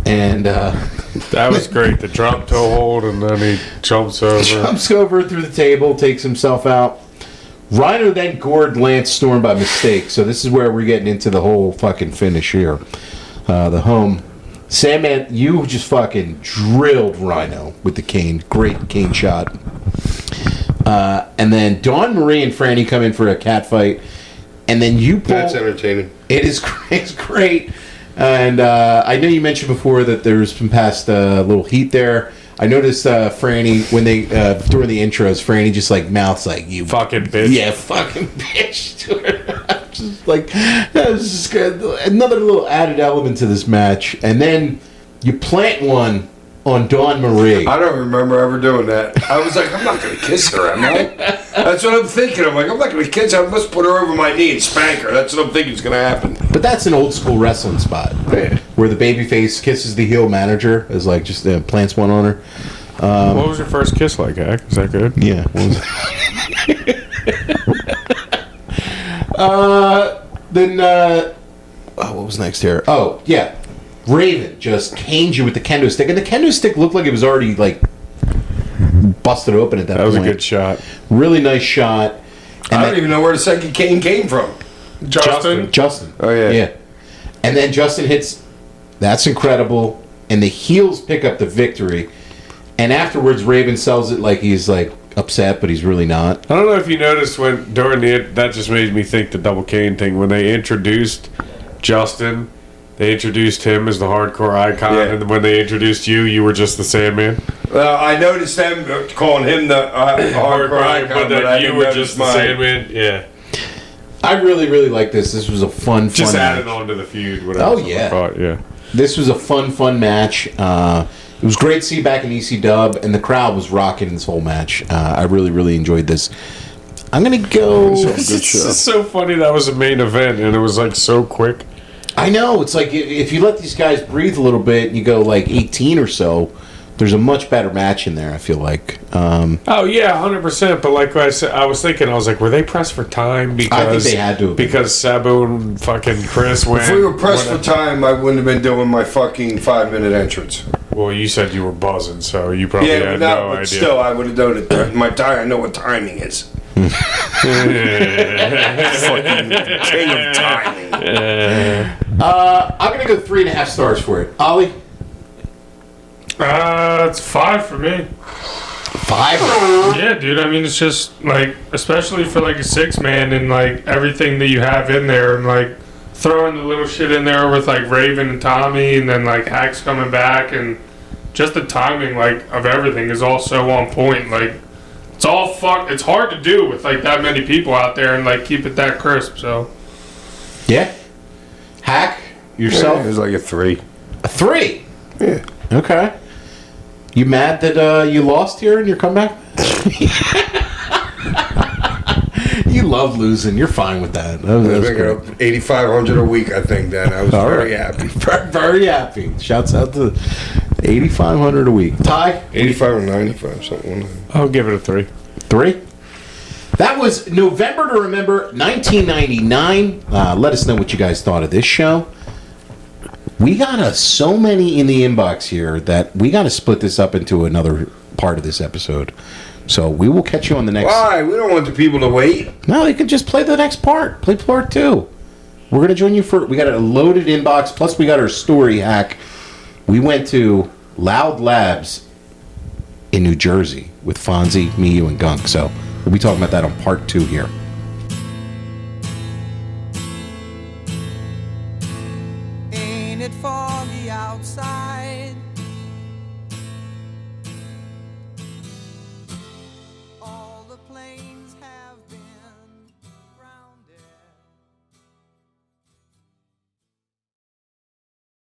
And that was great. The drop toe hold, and then he jumps over. Jumps over through the table, takes himself out. Rhino then gored Lance Storm by mistake. So this is where we're getting into the whole fucking finish here. The home. Sandman, you just fucking drilled Rhino with the cane. Great cane shot. And then Dawn Marie and Franny come in for a cat fight. And then you pull... That's entertaining. It is it's great. And I know you mentioned before that there's been past a little heat there. I noticed Franny, when they during the intros, Franny just like mouths like, you fucking bitch. Yeah, fucking bitch to her. Just like, that was just another little added element to this match. And then you plant one on Dawn Marie. I don't remember ever doing that. I was like, I'm not going to kiss her, am I? That's what I'm thinking. I'm like, I'm not going to kiss her. I must put her over my knee and spank her. That's what I'm thinking is going to happen. But that's an old school wrestling spot. Yeah. Where the babyface kisses the heel manager, is like just plants one on her. What was your first kiss like, Hack? Is that good? Yeah. What was next here? Oh, yeah. Raven just caned you with the kendo stick. And the kendo stick looked like it was already, like, busted open at that point. That was a good shot. Really nice shot. And I don't even know where the second cane came from. Justin. Oh, yeah. Yeah. And then Justin hits... That's incredible. And the heels pick up the victory. And afterwards, Raven sells it like he's, like, upset, but he's really not. I don't know if you noticed when during that just made me think the double cane thing when they introduced Justin, they introduced him as the hardcore icon, and when they introduced you, you were just the Sandman. Well, I noticed them calling him the hardcore icon, but I you were just the Sandman. Yeah, I really, really like this. This was a fun just added match. on to the feud. Whatever. Oh yeah, yeah. This was a fun match. It was great to see back in ECW, and the crowd was rocking this whole match. I really, really enjoyed this. I'm gonna go. It's so funny that was a main event, and it was like so quick. I know. It's like if you let these guys breathe a little bit, and you go like 18 or so, there's a much better match in there. I feel like. Oh yeah, 100%. But like I said, I was thinking, I was like, were they pressed for time? Because I think they had to. Because Sabu and fucking Chris went. If we were pressed for time, I wouldn't have been doing my fucking 5-minute entrance. Well, you said you were buzzing, so you probably had no idea. Still, I would have done it. My time, I know what timing is. Fucking king of timing. I'm gonna go 3.5 stars for it. Ollie? It's 5 for me. 5? Yeah, dude. I mean, it's just like, especially for like a 6-man and like everything that you have in there, and like throwing the little shit in there with like Raven and Tommy, and then like Hack's coming back, and just the timing like of everything is all so on point. Like it's all it's hard to do with like that many people out there and like keep it that crisp. So Yeah. Hack? yourself? It was like a 3. A 3. Yeah. Okay. You mad that you lost here in your comeback? You love losing. You're fine with that. I That's think great. 8,500 a week. I think then I was All very right. happy. Very happy. Shouts out to 8,500 a week. Ty? 85 or 95, something. I'll give it a 3. 3. That was November to Remember 1999. Let us know what you guys thought of this show. We got so many in the inbox here that we got to split this up into another part of this episode. So we will catch you on the next. Why? We don't want the people to wait. No, they could just play the next part. Play part 2. We're going to join you for. We got a loaded inbox. Plus, we got our story hack. We went to Loud Labs in New Jersey with Fonzie, me, you, and Gunk. So we'll be talking about that on part 2 here. Ain't it foggy outside?